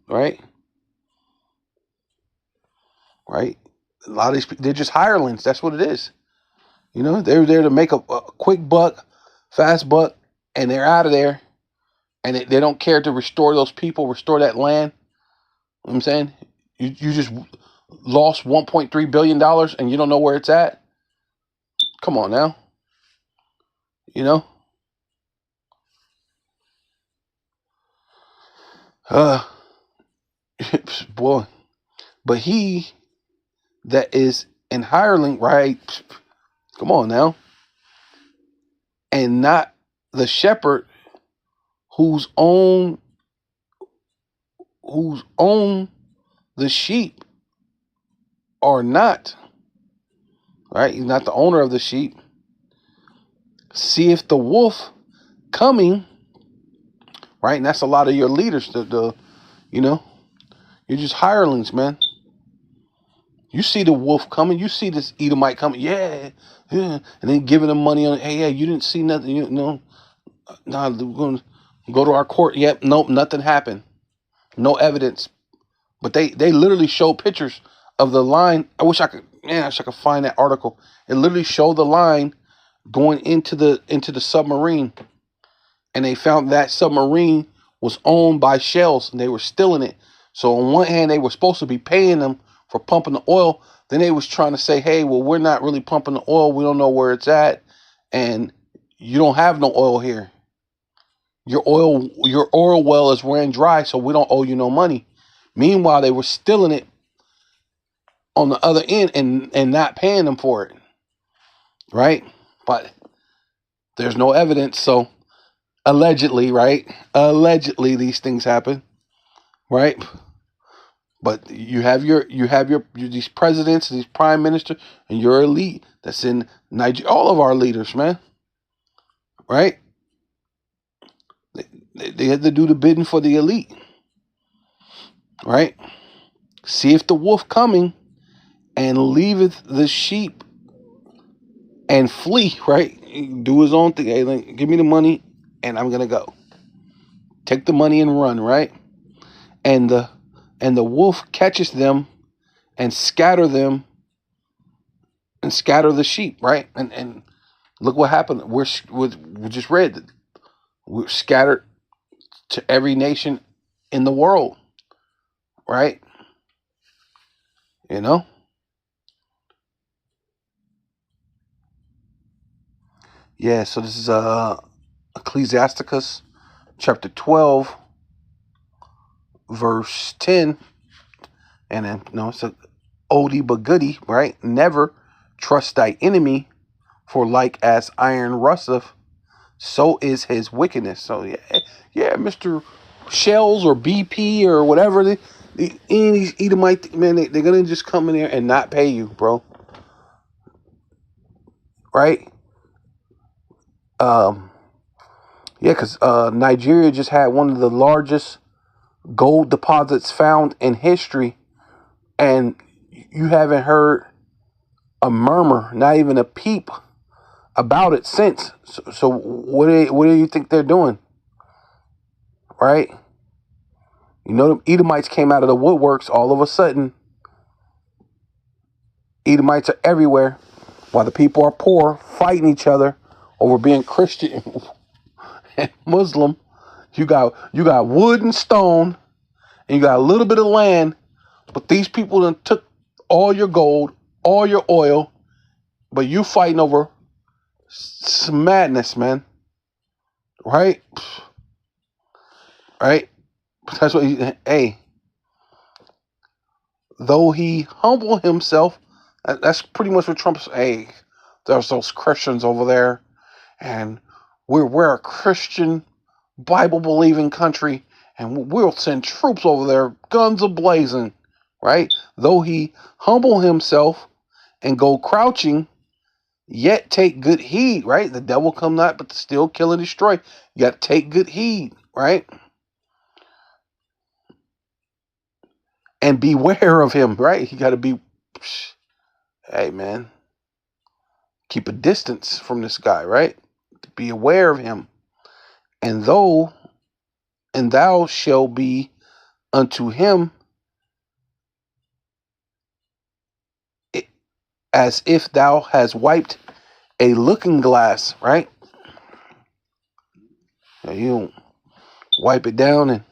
right? Right? A lot of these people, they're just hirelings. That's what it is. They're there to make a quick buck, fast buck, and they're out of there. And they don't care to restore those people, restore that land. You know what I'm saying? You just lost $1.3 billion and you don't know where it's at. Come on now. Boy. But he that is an hireling, right? Come on now. And not the shepherd whose own the sheep are not, right? He's not the owner of the sheep. See if the wolf coming, right? And that's a lot of your leaders. You're just hirelings, man. You see the wolf coming. You see this Edomite coming. Yeah. And then giving them money on. Hey, yeah, you didn't see nothing. Nah, we're going to go to our court. Yep. Nope. Nothing happened. No evidence. But they literally show pictures of the line. I wish I could find that article. It literally showed the line going into the submarine. And they found that submarine was owned by Shells and they were stealing it. So on one hand, they were supposed to be paying them for pumping the oil. Then they was trying to say, hey, well, we're not really pumping the oil. We don't know where it's at. And you don't have no oil here. Your oil well is ran dry, so we don't owe you no money. Meanwhile, they were stealing it on the other end and not paying them for it. Right? But there's no evidence. So allegedly, right? Allegedly, these things happen. Right? But you have your these presidents, these prime ministers, and your elite that's in Nigeria. All of our leaders, man. Right? They had to do the bidding for the elite. Right? See if the wolf coming and leaveth the sheep and flee, right? Do his own thing. Hey, like, give me the money and I'm gonna go. Take the money and run, right? And the wolf catches them and scatter them and scatter the sheep, right? And look what happened. We just read that we're scattered to every nation in the world, right? You know? Yeah, so this is Ecclesiasticus chapter 12, verse 10. And then, it's a oldie but goodie, right? Never trust thy enemy, for like as iron rusteth, so is his wickedness. So yeah, Mr. Shells or BP or whatever, these Edomite, man, they're gonna just come in there and not pay you, bro. Right? Because Nigeria just had one of the largest gold deposits found in history, and you haven't heard a murmur, not even a peep about it since. So what do you think they're doing? Right? You know, the Edomites came out of the woodworks. All of a sudden, Edomites are everywhere, while the people are poor, fighting each other over being Christian and Muslim. You got wood and stone, and you got a little bit of land, but these people done took all your gold, all your oil, but you fighting over some madness, man. Right? Right? That's what though he humble himself, that's pretty much what Trump's, there's those Christians over there, and we're a Christian, Bible-believing country, and we'll send troops over there, guns a-blazing, right? Though he humble himself and go crouching, yet take good heed, right? The devil come not, but to steal, kill, and destroy. You got to take good heed, right? And beware of him, right? You got to be, hey, man, keep a distance from this guy, right? Be aware of him. And thou shalt be unto him as if thou hast wiped a looking glass, right? Now you wipe it down and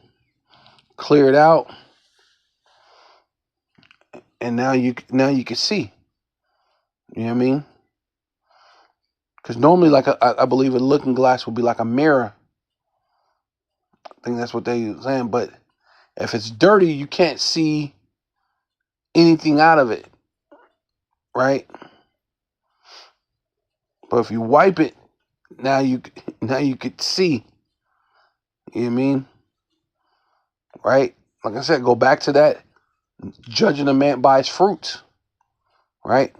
clear it out, and now you can see. You know what I mean? Because normally, like I believe a looking glass would be like a mirror. I think that's what they saying. But if it's dirty, you can't see anything out of it, right? But if you wipe it, now you could see. You know what I mean? Right? Like I said, go back to that, judging a man by his fruits. Right?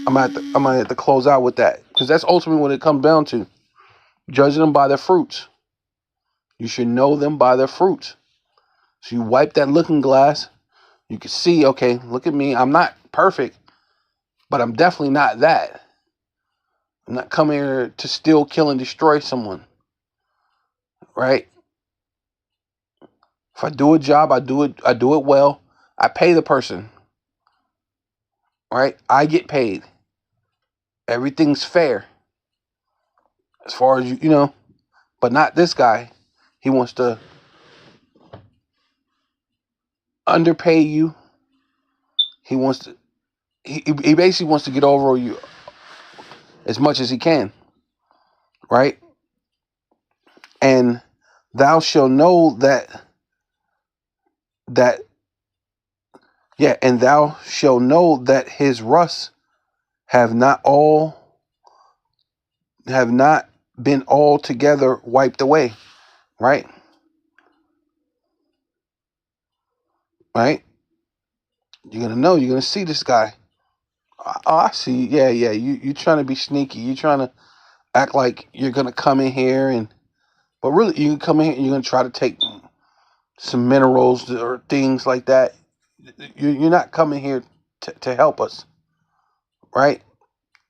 I'm gonna have to close out with that, because that's ultimately what it comes down to. Judging them by their fruits. You should know them by their fruits. So you wipe that looking glass, you can see, okay, look at me. I'm not perfect, but I'm definitely not that. I'm not coming here to steal, kill, and destroy someone. Right? If I do a job, I do it well. I pay the person. Right? I get paid. Everything's fair. As far as you know, but not this guy. He wants to underpay you. He basically wants to get over you as much as he can. Right? And thou shalt know and thou shalt know that his rust have not been altogether wiped away. Right? Right? You're gonna know. You're gonna see this guy. Oh, I see. Yeah. You trying to be sneaky. You trying to act like you're gonna come in here but really you can come in here and you're gonna try to take some minerals or things like that. You're not coming here to help us, right?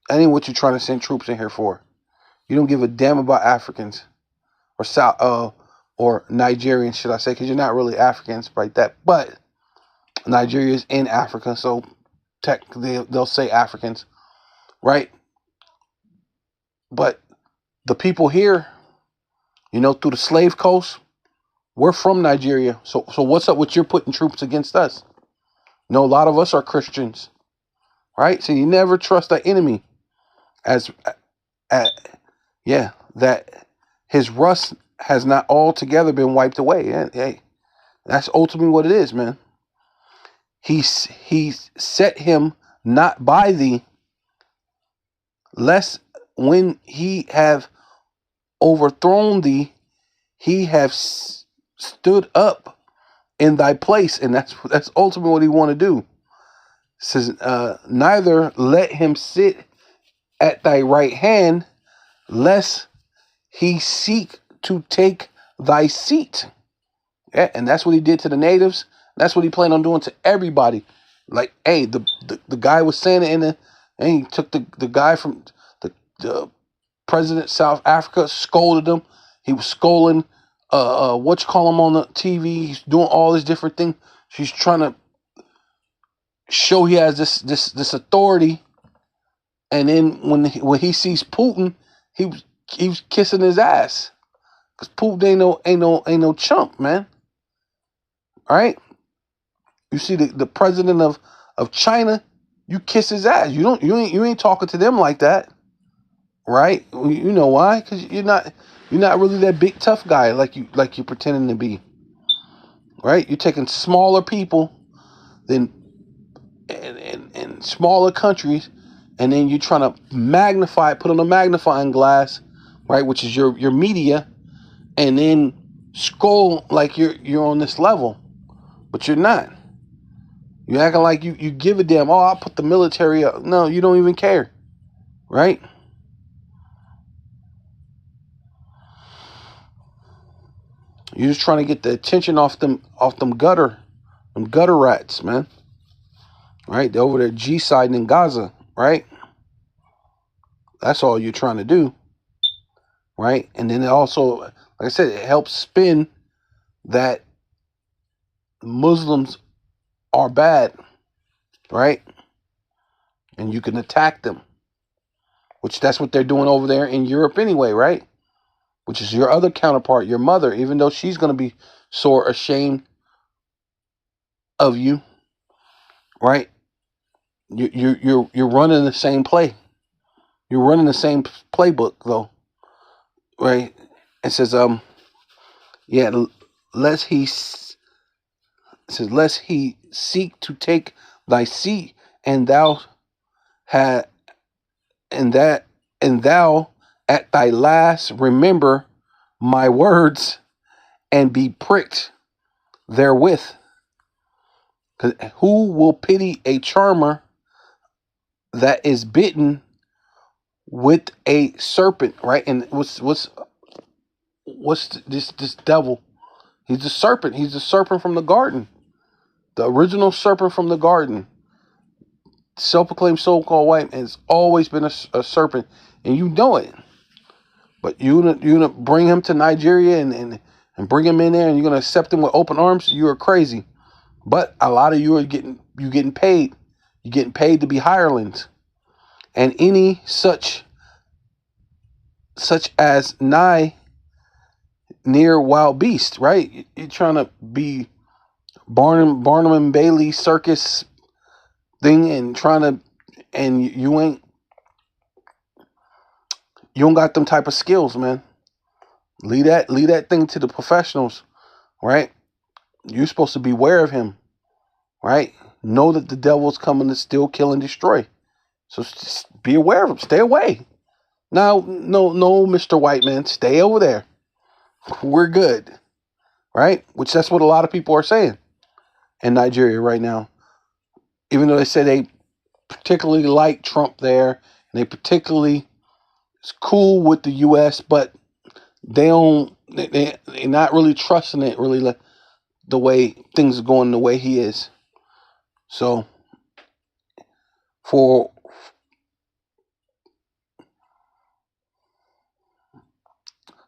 That ain't what you're trying to send troops in here for. You don't give a damn about Africans or or Nigerians, should I say, because you're not really Africans like that. But Nigeria is in Africa, so they'll say Africans, right? But the people here, through the slave coast, we're from Nigeria. So what's up with you putting troops against us? A lot of us are Christians, right? So you never trust the enemy that his rust has not altogether been wiped away. Hey, that's ultimately what it is, man. He set him not by thee, lest when he have overthrown thee, he have stood up in thy place. And that's ultimately what he want to do. It says, neither let him sit at thy right hand, lest he seek to take thy seat. Yeah, and that's what he did to the natives. That's what he planned on doing to everybody. Like, hey, the guy was saying it and he took the guy from the president of South Africa, scolded him. He was scolding on the TV. He's doing all this different thing. She's trying to show he has this authority. And then when he sees Putin, he was kissing his ass. Cause Putin ain't no chump, man. All right. You see the president of China, you kiss his ass. You ain't talking to them like that, right? You know why? Because you're not really that big tough guy like you're pretending to be, right? You're taking smaller people than and smaller countries, and then you're trying to put on a magnifying glass, right? Which is your media, and then scroll like you're on this level, but you're not. You acting like you give a damn. Oh, I'll put the military up. No, you don't even care, right? You're just trying to get the attention off them gutter rats, man. Right? They're over there G-siding in Gaza, right? That's all you're trying to do, right? And then it also, like I said, it helps spin that Muslims are bad, right? And you can attack them, which that's what they're doing over there in Europe anyway, right? Which is your other counterpart, your mother, even though she's going to be sore ashamed of you, right? You're running the same play. You're running the same playbook, though, right? It says, lest he seek to take thy seat, and thou at thy last remember my words and be pricked therewith. 'Cause who will pity a charmer that is bitten with a serpent, right? And what's this devil? He's a serpent. He's the serpent from the garden. The original serpent from the garden. Self-proclaimed so-called white man has always been a serpent, and you know it. But you're gonna bring him to Nigeria and bring him in there, and you're gonna accept him with open arms. You are crazy. But a lot of you are getting paid. You're getting paid to be hirelings, and any such as near wild beast, right? You're trying to be Barnum and Bailey circus thing, and you don't got them type of skills, man. Leave that thing to the professionals, right? You're supposed to beware of him, right? Know that the devil's coming to steal, kill, and destroy. So just be aware of him. Stay away. No, Mr. White Man, stay over there. We're good, right? Which that's what a lot of people are saying in Nigeria right now. Even though they say they particularly like Trump there, and they particularly is cool with the U.S., but they're not really trusting it really the way things are going the way he is. So For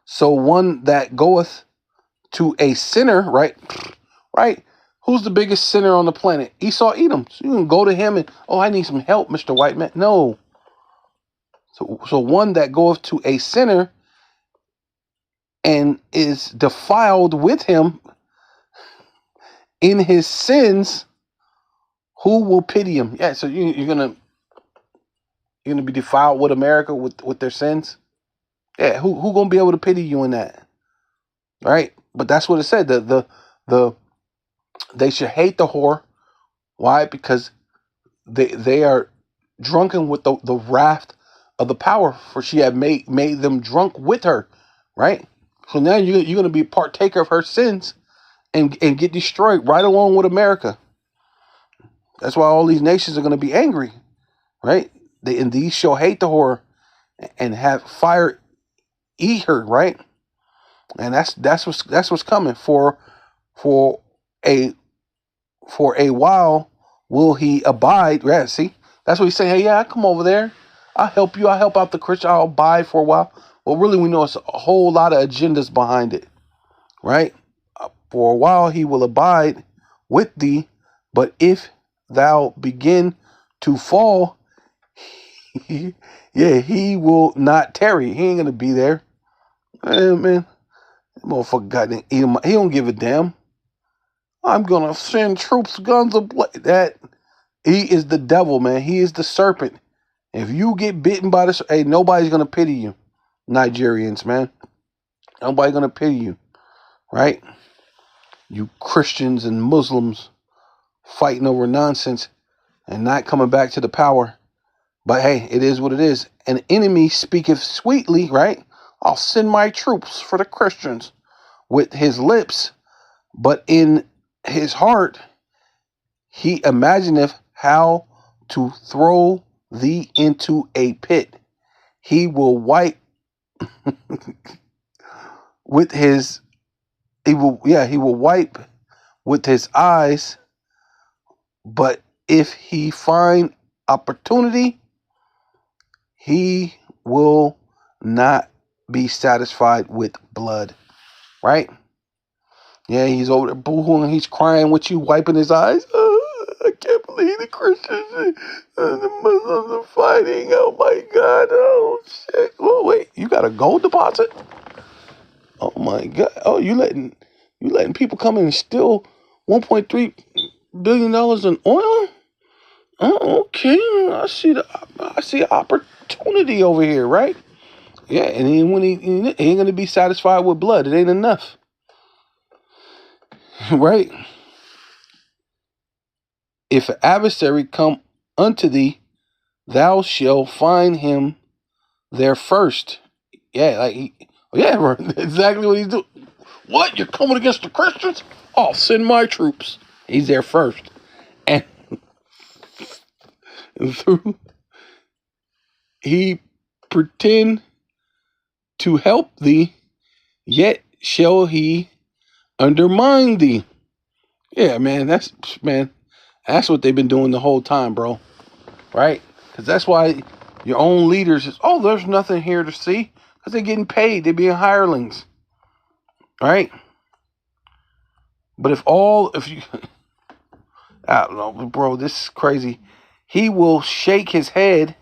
so one that goeth to a sinner, right? Who's the biggest sinner on the planet? Esau Edom. So you can go to him and, oh, I need some help, Mr. White Man. No. So one that goeth to a sinner and is defiled with him in his sins, who will pity him? Yeah, so you're gonna be defiled with America with their sins. Yeah, who gonna be able to pity you in that? Right? But that's what it said. They should hate the whore. Why? Because they are drunken with the wrath of the power, for she had made them drunk with her. Right? So now you're gonna be a partaker of her sins and get destroyed right along with America. That's why all these nations are gonna be angry. Right? And these shall hate the whore and have fire eat her, right? And that's what's coming. For a while will he abide. Yeah, see, that's what he's saying. Hey, yeah, I come over there. I'll help you. I'll help out the Christian. I'll abide for a while. Well, really, we know it's a whole lot of agendas behind it, right? For a while he will abide with thee, but if thou begin to fall, yeah, he will not tarry. He ain't gonna be there. Man, motherfucker goddamn eat him. He don't give a damn. I'm gonna send troops, guns that. He is the devil, man. He is the serpent. If you get bitten by this, hey, nobody's gonna pity you, Nigerians, man. Nobody's gonna pity you, right? You Christians and Muslims fighting over nonsense and not coming back to the power. But hey, it is what it is. An enemy speaketh sweetly, right? I'll send my troops for the Christians with his lips, but in his heart he imagineth how to throw thee into a pit. He will wipe with his he will wipe with his eyes, but if he find opportunity, he will not be satisfied with blood. Right? Yeah, he's over there boohooing, he's crying with you, wiping his eyes. I can't believe the Christians and the Muslims are fighting. Oh my God. Oh shit. Oh wait, you got a gold deposit? Oh my God. Oh, you letting people come in and steal $1.3 billion in oil? Oh, okay. I see opportunity over here, right? Yeah, and then when he ain't gonna be satisfied with blood, it ain't enough. Right? If an adversary come unto thee, thou shalt find him there first. Yeah, exactly what he's doing. What? You're coming against the Christians? I'll send my troops. He's there first. And through he pretend to help thee, yet shall he undermine thee. Yeah, man, that's what they've been doing the whole time, bro. Right? Because that's why your own leaders is, oh, there's nothing here to see. Because they're getting paid. They're being hirelings. Right? But if you, I don't know, bro, this is crazy. He will shake his head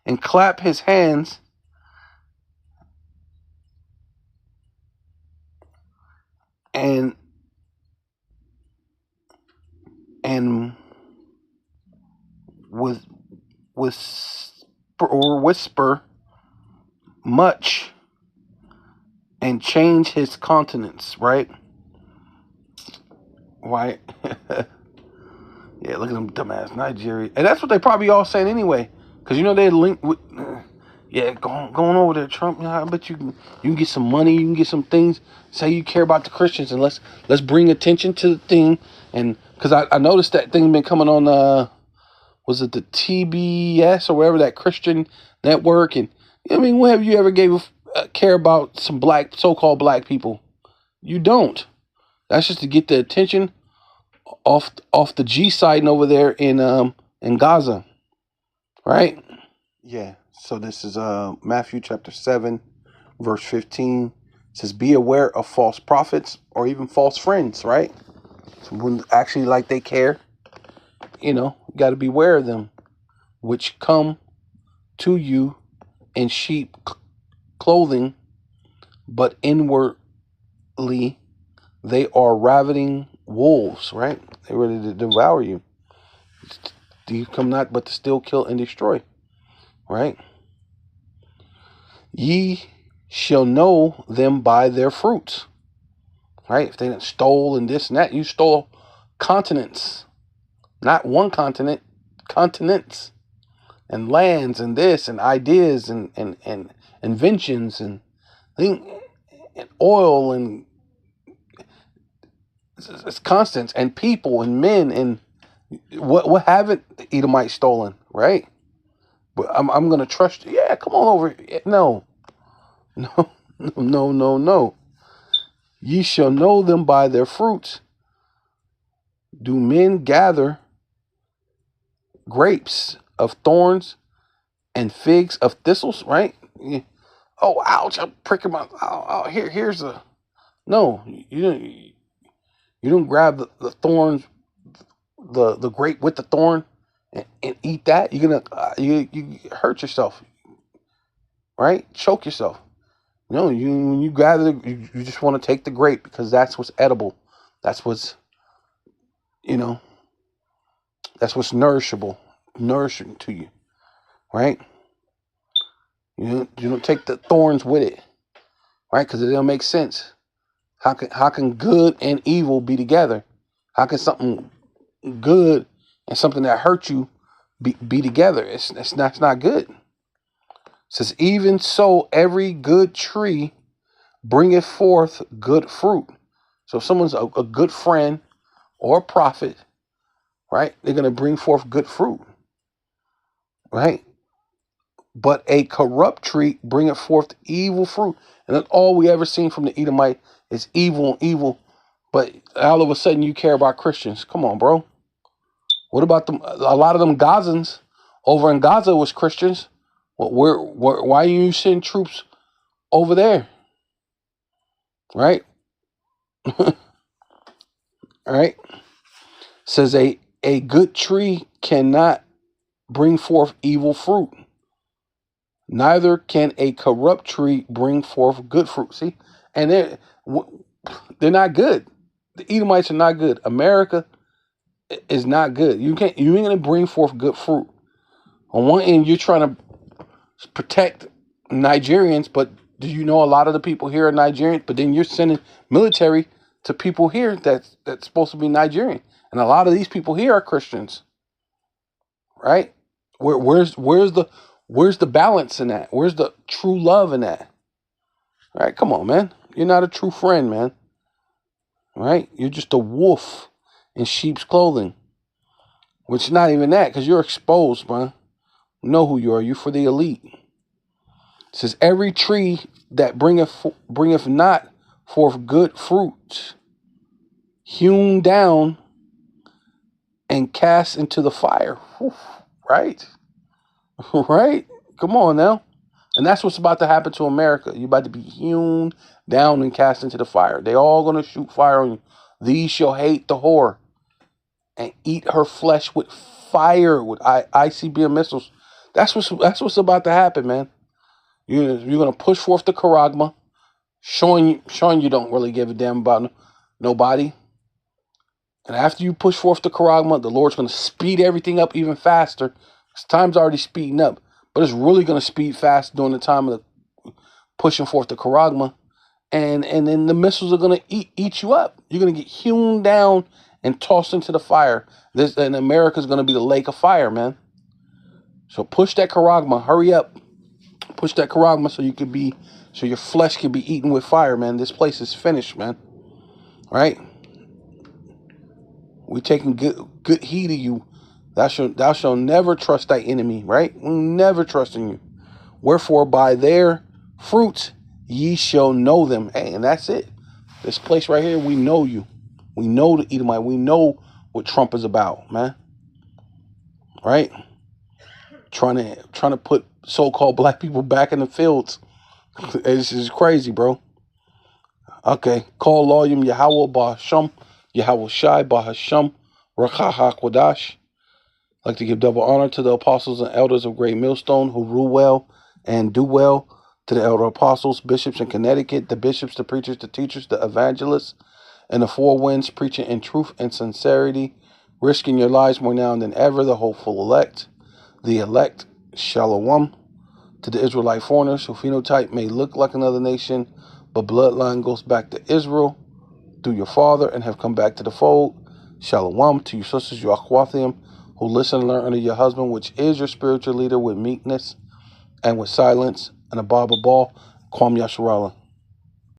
and clap his hands and whisper much and change his countenance, right? Right? Yeah, look at them dumbass Nigeria. And that's what they probably all saying anyway. Because, they link with, going over there, Trump. I bet you can get some money, you can get some things. Say you care about the Christians, and let's bring attention to the thing. And because I noticed that thing been coming on, was it the TBS or wherever, that Christian network? And when have you ever care about some so-called black people? You don't. That's just to get the attention off the G side over there in Gaza. right? Yeah. So this is Matthew chapter 7, verse 15. It says, be aware of false prophets or even false friends, right? So when actually like they care, you got to be aware of them, which come to you in sheep clothing, but inwardly they are ravening wolves, right? They're ready to devour you. You come not but to steal, kill, and destroy, right? Ye shall know them by their fruits, right? If they stole and this and that, you stole continents, not one continent, continents, and lands, and this, and ideas, and inventions, and oil, and it's constants, and people, and men, and what haven't the Edomites stolen, right? But I'm gonna trust you. Yeah, come on over. No. Ye shall know them by their fruits. Do men gather grapes of thorns and figs of thistles, right? Oh, ouch, I'm pricking my here's a no, you don't grab the thorns, the grape with the thorn and eat that. You're gonna you hurt yourself, right? Choke yourself. No, when you gather, you just want to take the grape because that's what's edible. That's what's, that's what's nourishing to you, right? You don't take the thorns with it, right? Because it don't make sense. How can good and evil be together? How can something good and something that hurts you be together? It's not good. It says, even so, every good tree bringeth forth good fruit. So if someone's a good friend or a prophet, right, they're going to bring forth good fruit, right? But a corrupt tree bringeth forth evil fruit. And that's all we ever seen from the Edomite is evil and evil. But all of a sudden you care about Christians. Come on, bro. What about them? A lot of them Gazans over in Gaza was Christians. Why are you sending troops over there? Right? All right. Says a good tree cannot bring forth evil fruit. Neither can a corrupt tree bring forth good fruit. See? And they're not good. The Edomites are not good. America is not good. You ain't gonna bring forth good fruit. On one end, you're trying to protect Nigerians, but do you know a lot of the people here are Nigerian? But then you're sending military to people here that's supposed to be Nigerian, and a lot of these people here are Christians, right? Where's the balance in that? Where's the true love in that? All right, come on, man. You're not a true friend, man. Right? You're just a wolf in sheep's clothing, which is not even that, because you're exposed, man. You know who you are. You're for the elite. It says, every tree that bringeth not forth good fruit, hewn down and cast into the fire. Whew, right? Right? Come on now. And that's what's about to happen to America. You're about to be hewn down and cast into the fire. They all going to shoot fire on you. These shall hate the whore and eat her flesh with fire, with ICBM missiles. That's what's about to happen, man. You're going to push forth the charagma, showing you don't really give a damn about nobody. And after you push forth the charagma, the Lord's going to speed everything up even faster. Because time's already speeding up. But it's really going to speed fast during the time of the pushing forth the charagma. And then the missiles are going to eat you up. You're going to get hewn down and tossed into the fire. And America's going to be the lake of fire, man. So push that charagma. Hurry up. Push that charagma so your flesh can be eaten with fire, man. This place is finished, man. Right? We're taking good heed of you. Thou shalt never trust thy enemy, right? We'll never trust in you. Wherefore, by their fruits ye shall know them. Hey, and that's it. This place right here, we know you. We know the Edomite. We know what Trump is about, man. Right? trying to put so-called black people back in the fields. It's just crazy, bro. Okay, call Loyum Yahweh Bahasham, Yahweh Shai Bahasham, Rakha HaKwadash. I'd like to give double honor to the apostles and elders of Great Millstone who rule well and do well, to the elder apostles, bishops in Connecticut, the bishops, the preachers, the teachers, the evangelists, and the four winds, preaching in truth and sincerity, risking your lives more now than ever, the hopeful elect, Shalom, to the Israelite foreigners whose phenotype may look like another nation, but bloodline goes back to Israel through your father and have come back to the fold. Shalom to your sisters, your Akhwathim, who listen and learn under your husband, which is your spiritual leader, with meekness and with silence, and a Bible ball. Kwam Yasharallah.